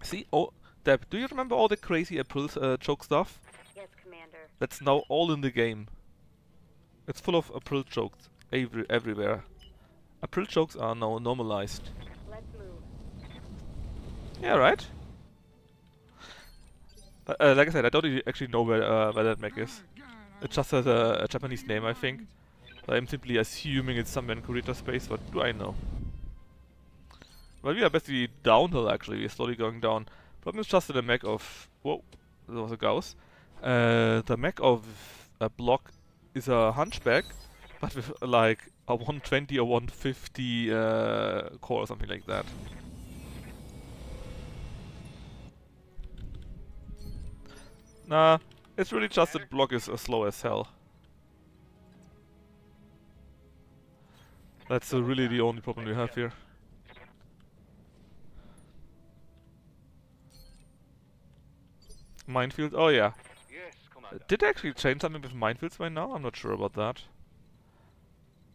See? Oh, Deb, do you remember all the crazy April joke stuff? Yes, Commander. That's now all in the game. It's full of April jokes everywhere. April jokes are now normalized. Let's move. Yeah, right? Like I said, I don't actually know where that mech is. It just has a Japanese name, I think. I'm simply assuming it's somewhere in Kurita space, what do I know? Well, we are basically downhill actually, we're slowly going down. Problem is just that the mech of... Whoa, there was a Gauss. The mech of a block is a hunchback, but with like a 120 or 150 core or something like that. Nah, it's really just that block is slow as hell. That's really the only problem we have here. Minefield? Oh yeah. Yes, Commander. Did they actually change something with minefields right now? I'm not sure about that.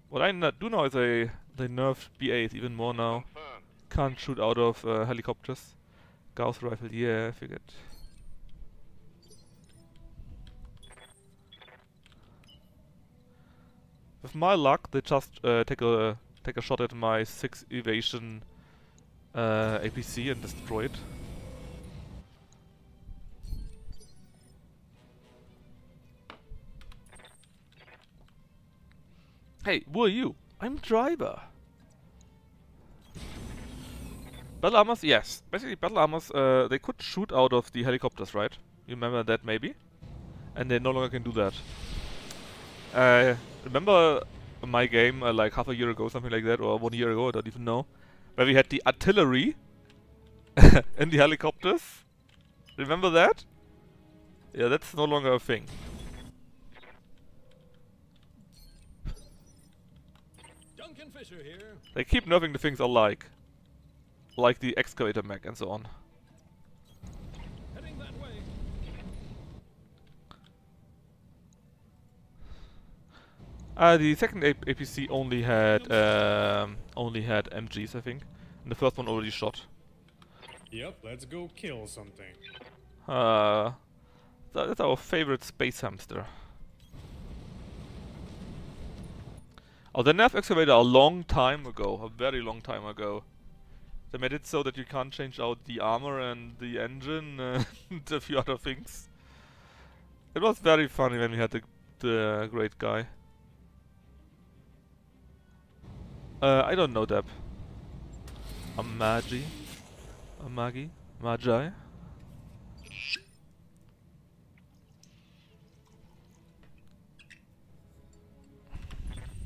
What I do know is they nerfed BAs even more now. Confirmed. Can't shoot out of helicopters. Gauss rifle, yeah, I figured. With my luck, they just take a shot at my 6 evasion APC and destroy it. Hey, who are you? I'm driver. Battle armors, yes. Basically, battle armors, they could shoot out of the helicopters, right? You remember that maybe? And they no longer can do that. Remember my game like half a year ago, something like that, or 1 year ago, I don't even know, where we had the artillery in the helicopters? Remember that? Yeah, that's no longer a thing. Duncan Fisher here. They keep nerfing the things I like the excavator mech and so on. Heading that way. The second APC only had MGs, I think, and the first one already shot. Yep, let's go kill something. That's our favorite space hamster. Oh, they nerfed excavator a long time ago, a very long time ago. They made it so that you can't change out the armor and the engine and a few other things. It was very funny when we had the great guy. I don't know that. A Magi? A Magi? Magi?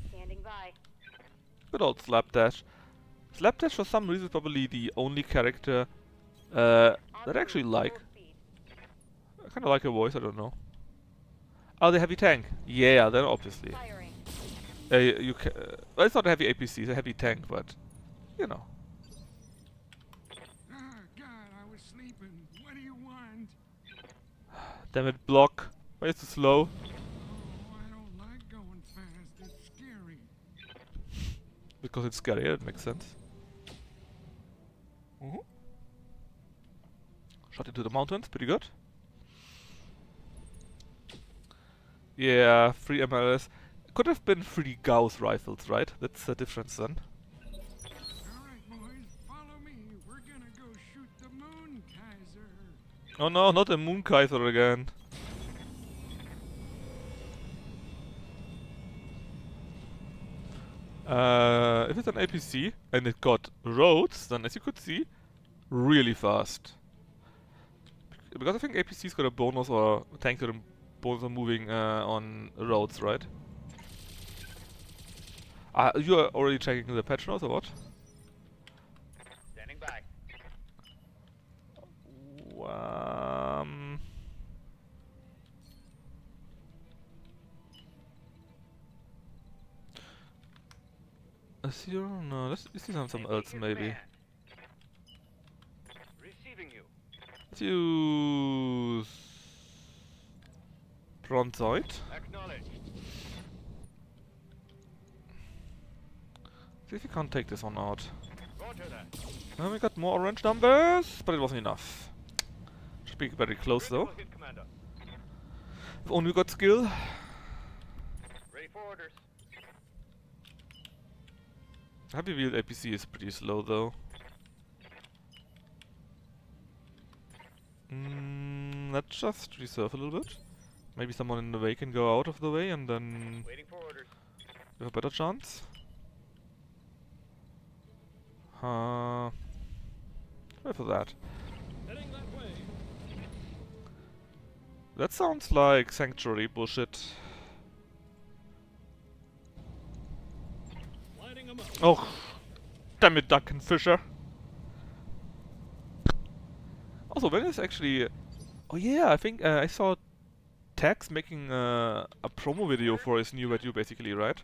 Standing by. Good old Slapdash. Slapdash for some reason is probably the only character that I actually like. I kinda like her voice, I don't know. Oh, the heavy tank. Yeah, then obviously. Firing. Well, it's not a heavy APC, it's a heavy tank, but you know. Ah, God, I was sleeping. What do you want? Damn it, block. Why is it slow? Oh, I don't like going fast. It's scary. Because it's scary, yeah, that makes sense. Shot into the mountains, pretty good. Yeah, 3 MLS. Could have been 3 Gauss rifles, right? That's the difference then. All right, boys, follow me. We're gonna go shoot the moon, Kaiser. Oh no, not a Moon Kaiser again. If it's an APC and it got roads, then as you could see, really fast. Because I think APC's got a bonus, or tanks got a bonus on moving on roads, right? You are already checking the patch notes or what? Standing by. Zero? No, let's see something else maybe. Receiving you. Let's use Bronzoid. Acknowledged. See if we can't take this one out. Roger that. We got more orange numbers, but it wasn't enough. Should be very close though. Critical hit, Commander. If only we got skill. Ready for orders. Heavy wheel APC is pretty slow though. Let's just reserve a little bit. Maybe someone in the way can go out of the way and then Waiting for orders. we have a better chance. Wait for that. Heading that way. That sounds like Sanctuary bullshit. Lighting 'em up. Oh, damn it, Duck and Fisher. Also, when is actually... Oh yeah, I think I saw Tax making a promo video for his new video basically, right?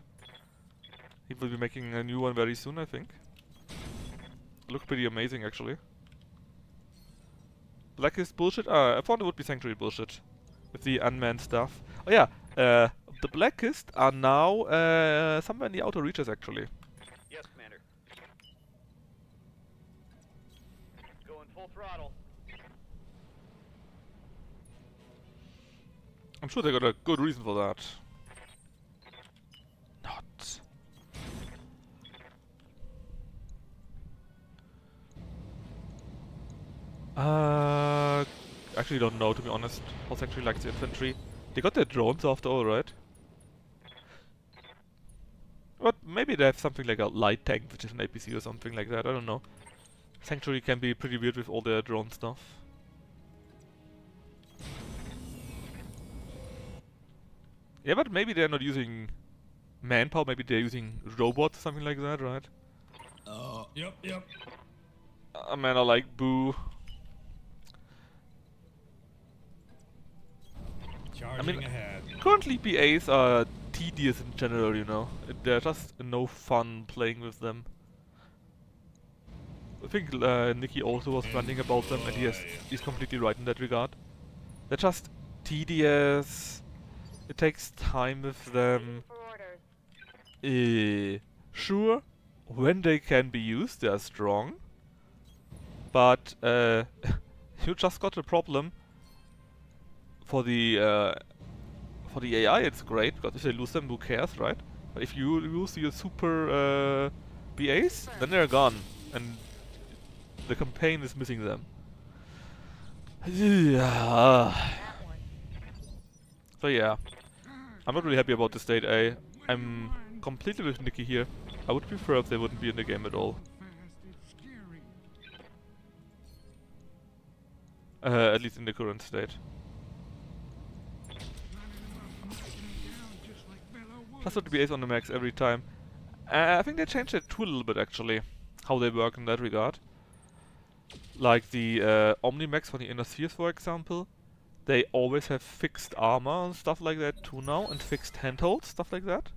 He will be making a new one very soon, I think. Looked pretty amazing actually. Blacklist bullshit? I thought it would be Sanctuary bullshit. With the unmanned stuff. Oh yeah, the Blacklist are now somewhere in the outer reaches actually. Yes, Commander. Going full throttle. I'm sure they got a good reason for that. Not. Actually don't know to be honest. How's actually like the infantry. They got their drones after all, right? But maybe they have something like a light tank, which is an APC or something like that, I don't know. Sanctuary can be pretty weird with all their drone stuff. Yeah, but maybe they're not using manpower, maybe they're using robots or something like that, right? Yep. Man, I like Boo. Charging ahead. Currently BAs are tedious in general, you know. They're just no fun playing with them. I think Nikki also was ranting about them and he's completely right in that regard. They're just tedious. It takes time with them. For orders. Sure, when they can be used, they are strong. But you just got a problem. For the AI, it's great because if they lose them, who cares, right? But if you lose your super BAs, then they're gone, and the campaign is missing them. So yeah, I'm not really happy about the state A. I'm completely with Nikki here. I would prefer if they wouldn't be in the game at all. At least in the current state. Plus the BAs on the max every time. I think they changed it too a little bit actually, how they work in that regard. Like the Omnimax for the Inner Spheres, for example. They always have fixed armor and stuff like that too now, and fixed handholds, stuff like that.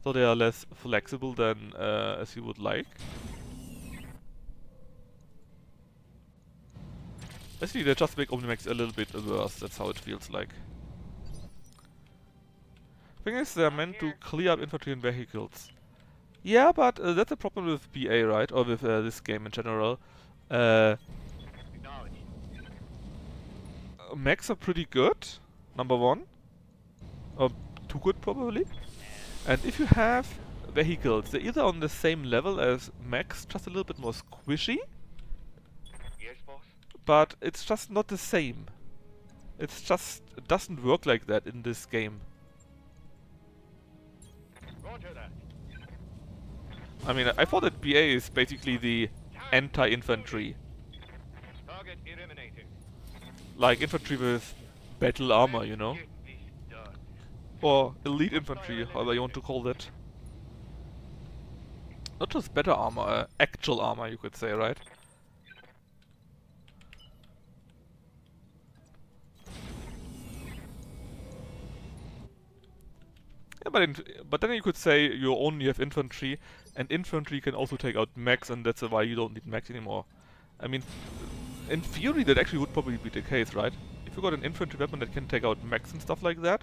So they are less flexible than as you would like. Basically they just make Omnimax a little bit worse, that's how it feels like. Thing is, they're meant to clear up infantry and vehicles. Yeah, but that's a problem with BA, right? Or with this game in general. Acknowledged. Mechs are pretty good, number one. Or too good, probably. And if you have vehicles, they're either on the same level as mechs, just a little bit more squishy. Yes, boss. But it's just not the same. It's just, it doesn't work like that in this game. Roger that. I mean, I thought that BA is basically the anti-infantry. Target eliminated. Like infantry with battle armor, you know? Get this done. Or elite infantry, however you want to call that. Not just better armor, actual armor you could say, right? Yeah, but then you could say you only have infantry, and infantry can also take out mechs, and that's why you don't need mechs anymore. I mean, in theory that actually would probably be the case, right? If you got an infantry weapon that can take out mechs and stuff like that,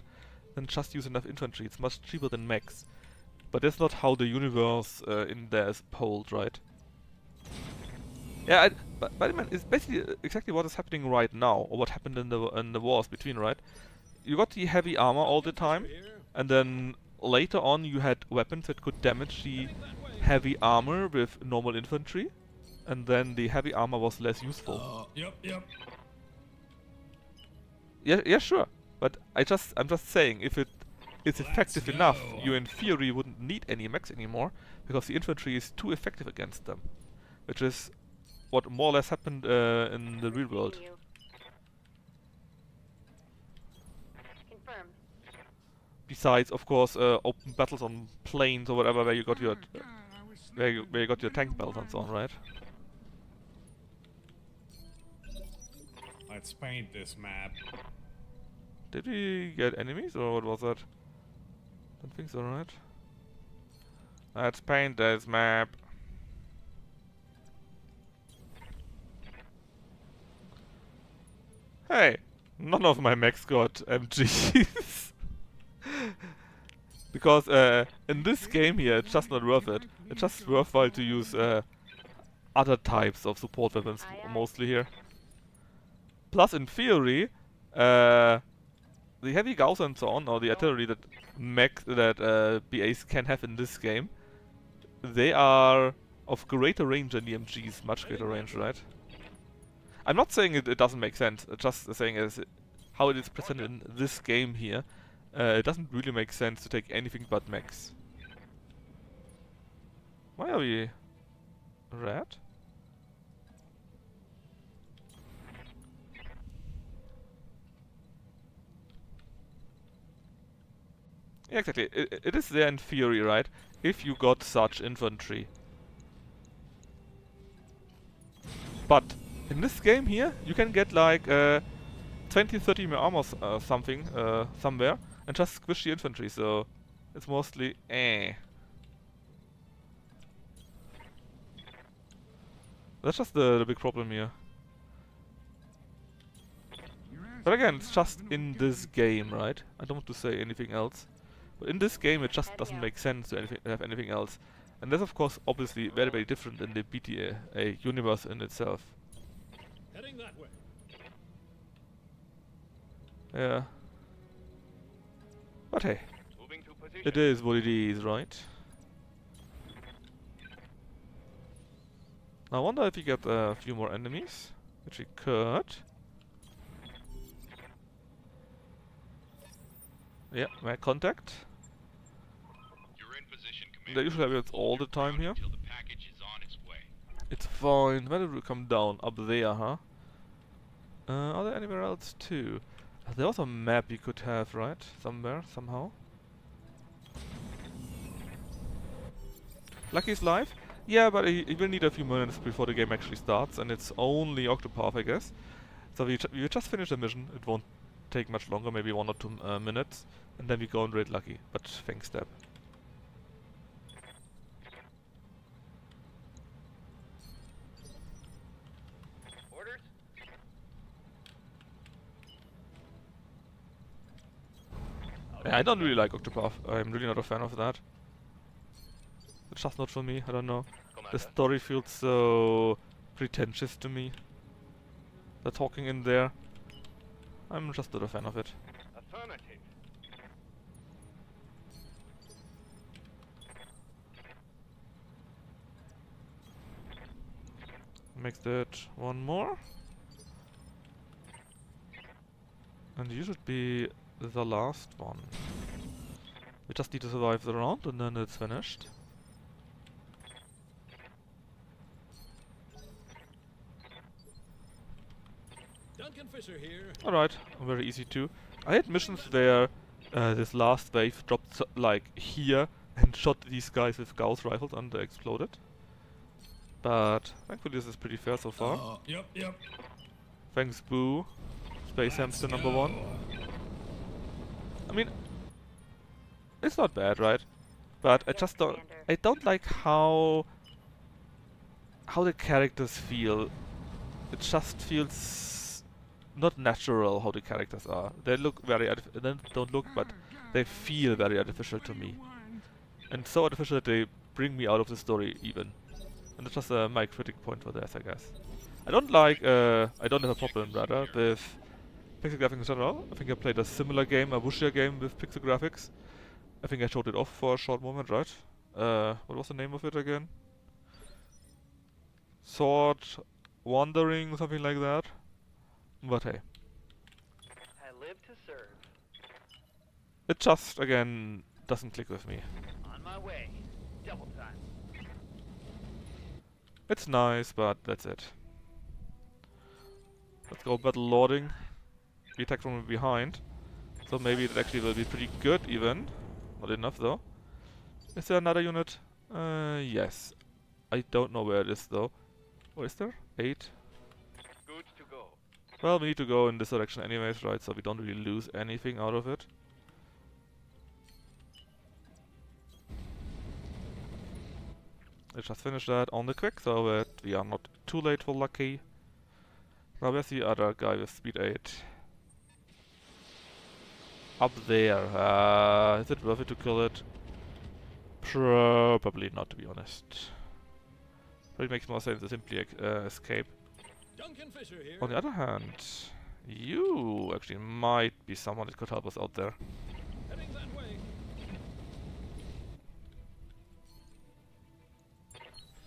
then just use enough infantry. It's much cheaper than mechs. But that's not how the universe in there is polled, right? Yeah, but I mean, it's basically exactly what is happening right now, or what happened in the wars between, right? You got the heavy armor all the time, and then later on you had weapons that could damage the heavy armor with normal infantry, and then the heavy armor was less useful. Yep, yep. Yeah, sure. But I'm just saying, if it is effective enough, you in theory wouldn't need any mechs anymore, because the infantry is too effective against them, which is what more or less happened in the real world. Confirmed. Besides, of course, open battles on plains or whatever, where you got your where you got your tank belt and so on, right? Let's paint this map. Did we get enemies, or what was that? Don't think so, right? Let's paint this map. Hey, none of my mechs got MGs. Because in this game here, it's just not worth it. It's just worthwhile to use other types of support weapons mostly here. Plus, in theory, the heavy Gauss and so on, or the artillery that BAs can have in this game, they are of greater range than the MGs, much greater range, right? I'm not saying it doesn't make sense, just saying as how it is presented in this game here, it doesn't really make sense to take anything but mechs. Why are we red? Yeah, exactly. It is there in theory, right? If you got such infantry. But in this game here, you can get like 20-30 more armor something somewhere and just squish the infantry. So it's mostly That's just the big problem here. But again, it's just in this game, right? I don't want to say anything else. But in this game, it just doesn't make sense to have anything else. And that's of course obviously very, very different in the BTA universe in itself. Heading that way. Yeah. But hey, Moving to position. it is what it is, right? Now I wonder if we get a few more enemies, which we could. Yeah, my contact. You're in position, Commander. They usually have it all the time here. Until the package is on its way. It's fine. Where did we come down? Up there, huh? Are there anywhere else too? There was a map you could have, right? Somewhere, somehow. Lucky's live? Yeah, but he will need a few minutes before the game actually starts, and it's only Octopath, I guess. So we just finished the mission. It won't take much longer, maybe 1 or 2 minutes, and then we go and raid Lucky. But thanks, Deb. Orders? Yeah, I don't really like Octopath. I'm really not a fan of that. It's just not for me, I don't know. The Commander. story feels so pretentious to me. The talking in there. I'm just not a fan of it. Affirmative. Makes that one more. And you should be the last one. We just need to survive the round and then it's finished. Duncan Fisher here. Alright, very easy too. I had missions where this last wave dropped like here and shot these guys with Gauss rifles and they exploded. But thankfully this is pretty fair so far. Yep, yep. Thanks Boo. Space Hamster #1. I mean, It's not bad, right? But I Yes, just don't. Commander. I don't like how the characters feel. It just feels not natural how the characters are. They look very they don't look, but they feel very artificial to me, and so artificial that they bring me out of the story even. And that's just my critic point for this, I guess. I don't like. I don't have a problem, rather, with pixel graphics in general. I think I played a similar game, a wuxia game with pixel graphics. I think I showed it off for a short moment, right? What was the name of it again? Sword Wandering, something like that. But hey. I live to serve. It just, again, doesn't click with me. On my way. Double time. It's nice, but that's it. Let's go battle lording. We attack from behind. So maybe it actually will be pretty good even. Not enough though. Is there another unit? Yes. I don't know where it is though. Or is there? 8? Goods to go. Well, we need to go in this direction anyways, right? So we don't really lose anything out of it. Let's just finish that on the quick so that we are not too late for lucky. Now where's the other guy with speed 8? Up there. Is it worth it to kill it? Probably not, to be honest. Probably makes more sense to simply escape. Duncan Fisher here. On the other hand, you actually might be someone that could help us out there. Heading that way.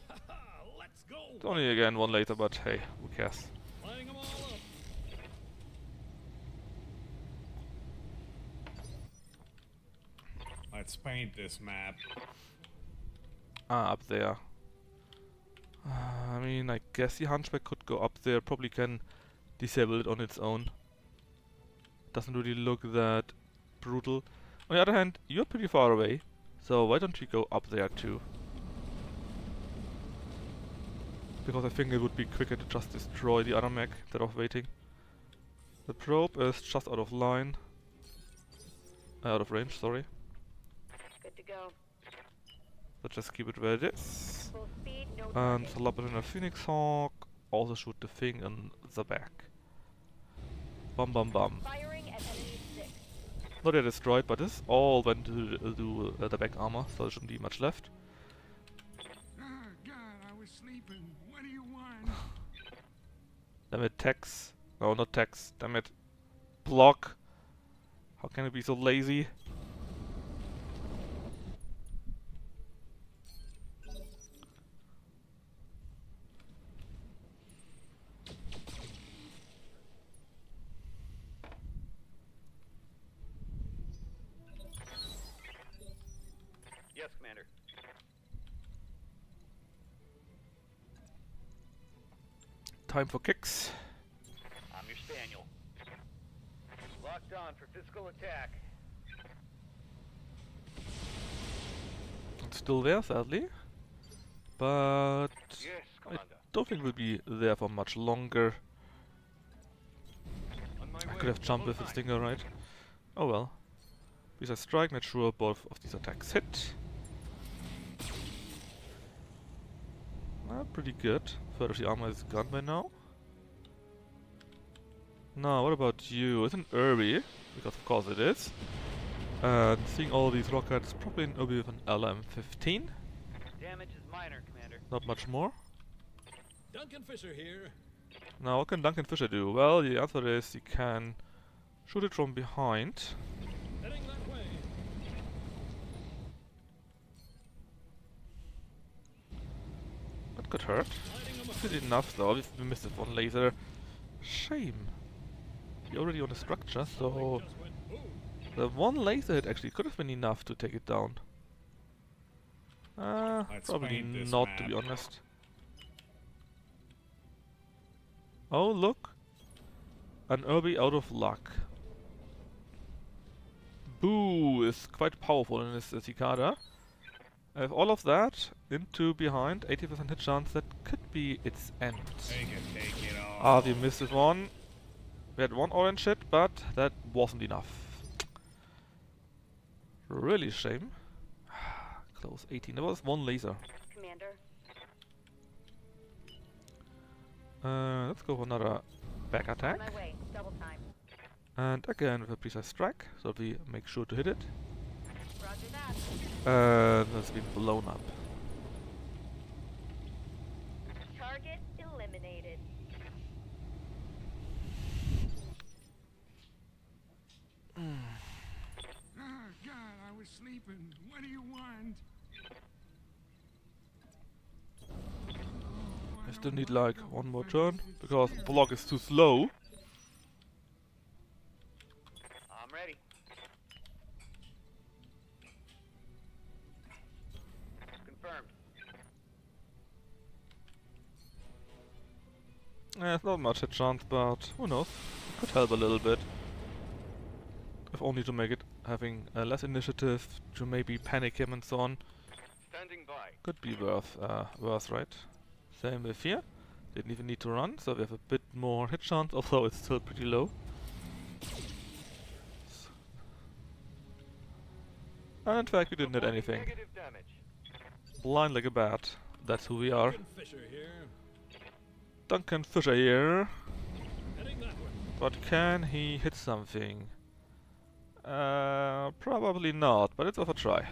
Ha-ha, let's go. It's only again one later, but hey, who cares? Lining them all up. Let's paint this map. Ah, up there. I mean, I guess the Hunchback could go up there, probably can disable it on its own. Doesn't really look that brutal. On the other hand, you're pretty far away, so why don't you go up there too? Because I think it would be quicker to just destroy the other mech instead of waiting. The probe is just out of line. Out of range, sorry. Good to go. So just keep it where it is. Full speed, no And target. slap it in a Phoenix Hawk. Also shoot the thing in the back. Bum bum bum. Firing at enemy 6. Not yet destroyed, but this all went to do the back armor, so there shouldn't be much left. Oh, God, I was sleeping. What do you want? Damn it, Tex. No, not Tex. Damn it. Block. How can it be so lazy? Yes, Commander. Time for kicks. I'm your spaniel. Locked on for physical attack. It's still there, sadly. But Yes, I Commander. don't think we'll be there for much longer. On my I way. could have jumped with the Double stinger, right? Oh well. With a strike, not sure both of these attacks hit. Pretty good. Third of the armor is gone by now. Now, what about you? Isn't Irby? Because of course it is. And seeing all these rockets, probably an Irby with an LM-15. Damage is minor, Commander. Not much more. Duncan Fisher here. Now, what can Duncan Fisher do? Well, the answer is he can shoot it from behind. Heading that way. That could hurt. Lining them up. Good enough though, we missed this one laser. Shame. We're already on the structure, so Just went boom. the one laser hit actually could have been enough to take it down. Let's Probably paint this not, map. to be honest. Oh, look! An Irby out of luck. Boo is quite powerful in this Cicada. With all of that into behind, 80% hit chance, that could be its end. Take it all. Ah, we missed this one. We had one orange hit, but that wasn't enough. really shame. Close 18. There was one laser. Commander. Let's go for another back attack. On my way. Double time. And again with a precise strike, so we make sure to hit it. Roger that. That's been blown up. Target eliminated. Oh, God, I was sleeping. What do you want? I still need like one more turn, because the block is too slow. I'm ready. Confirmed. It's not much a chance, but who knows? Could help a little bit. If only to make it having less initiative, to maybe panic him and so on. Standing by. Could be worse, right? Same with here. Didn't even need to run, so we have a bit more hit chance, although it's still pretty low. And in fact, we didn't hit anything. Negative damage. Blind like a bat. That's who we are. Duncan Fisher here. Duncan Fisher here. Heading that way. But can he hit something? Probably not, but it's worth a try.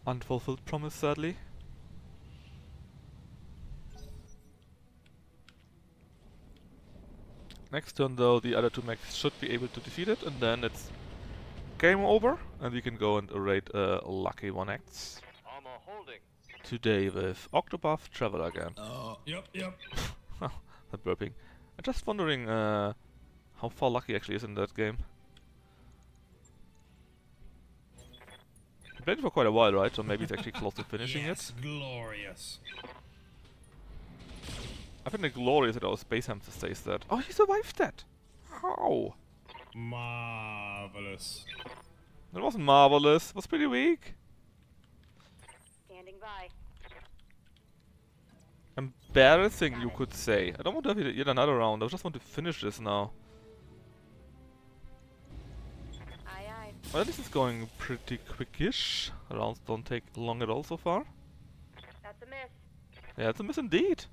Unfulfilled promise, sadly. Next turn though, the other two mechs should be able to defeat it, and then it's game over, and we can go and raid Lucky 1X. Armor holding. Today with Octopath Traveler again. Yep. The burping. I'm just wondering how far Lucky actually is in that game. He played it for quite a while, right? So maybe he's actually close to finishing Yes, glorious. I think the glorious that our Space Hamster says that. Oh, he survived that! How? Marvelous. That wasn't marvelous. It was pretty weak. Standing by. Embarrassing, you could say. I don't want to have yet another round. I just want to finish this now. Aye, aye. Well, at least it's going pretty quickish. Rounds don't take long at all so far. That's a miss. Yeah, it's a miss indeed.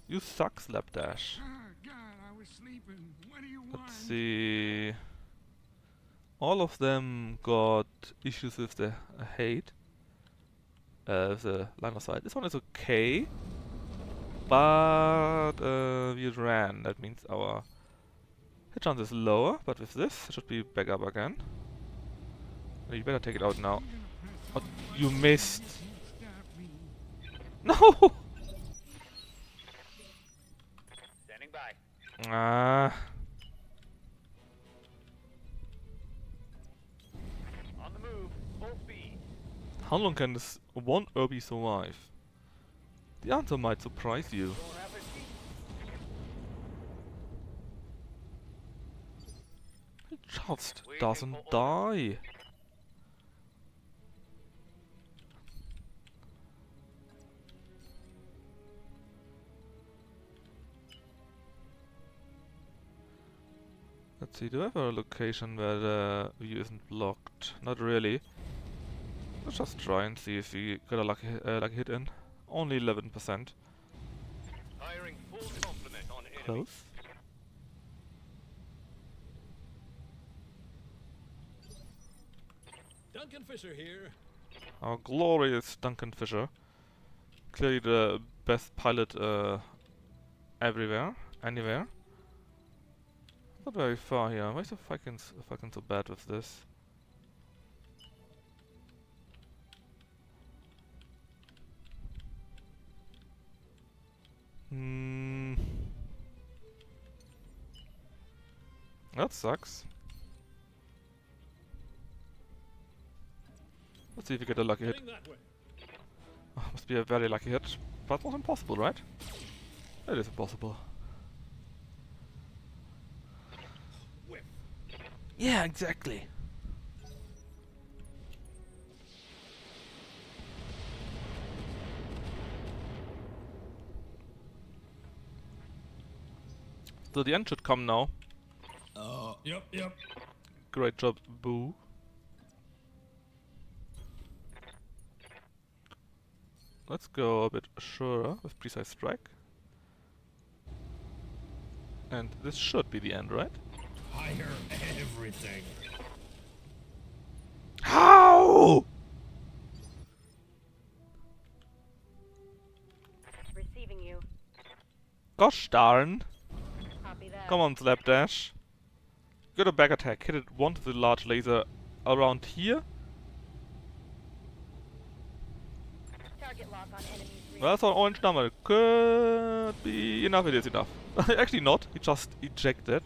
You suck, Slapdash. Oh, God, I was sleeping. What do you want? Let's see. All of them got issues with the hate. The line of sight. This one is okay. But we ran. That means our hit chance is lower. But with this, it should be back up again. You better take it out now. Oh, you missed. Stop me. No! Standing by. Ah. On the move. Full speed. How long can this one Irby survive? The answer might surprise you. Don't have it. He just Waiting doesn't for die. Let's see, do I have a location where the view isn't blocked? Not really. Let's just try and see if we got a lucky hit in. Only 11%. Firing full complement on enemy. Close. Duncan Fisher here. Our glorious Duncan Fisher. Clearly the best pilot everywhere, anywhere. Not very far here. Why is the fucking so bad with this? That sucks. Let's see if we get a lucky hit. Heading that way. Oh, must be a very lucky hit. But not impossible, right? It is impossible. Whip. Yeah, exactly. So the end should come now. Yep. Great job, Boo. Let's go a bit surer with precise strike. And this should be the end, right? Hire everything. How? Receiving you. Gosh darn. Copy that. Come on, Slapdash. Got a back attack. Hit it once with the large laser around here. Target lock on enemy's rear. Well, that's an orange number. Could be enough. It is enough. Actually not. He just ejected.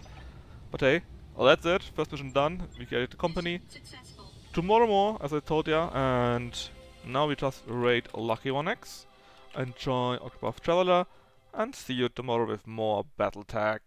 But hey, well, that's it. First mission done. We get the company. Tomorrow more, as I told ya. And now we just raid Lucky 1X. Enjoy Octopath Traveler. And see you tomorrow with more Battletech.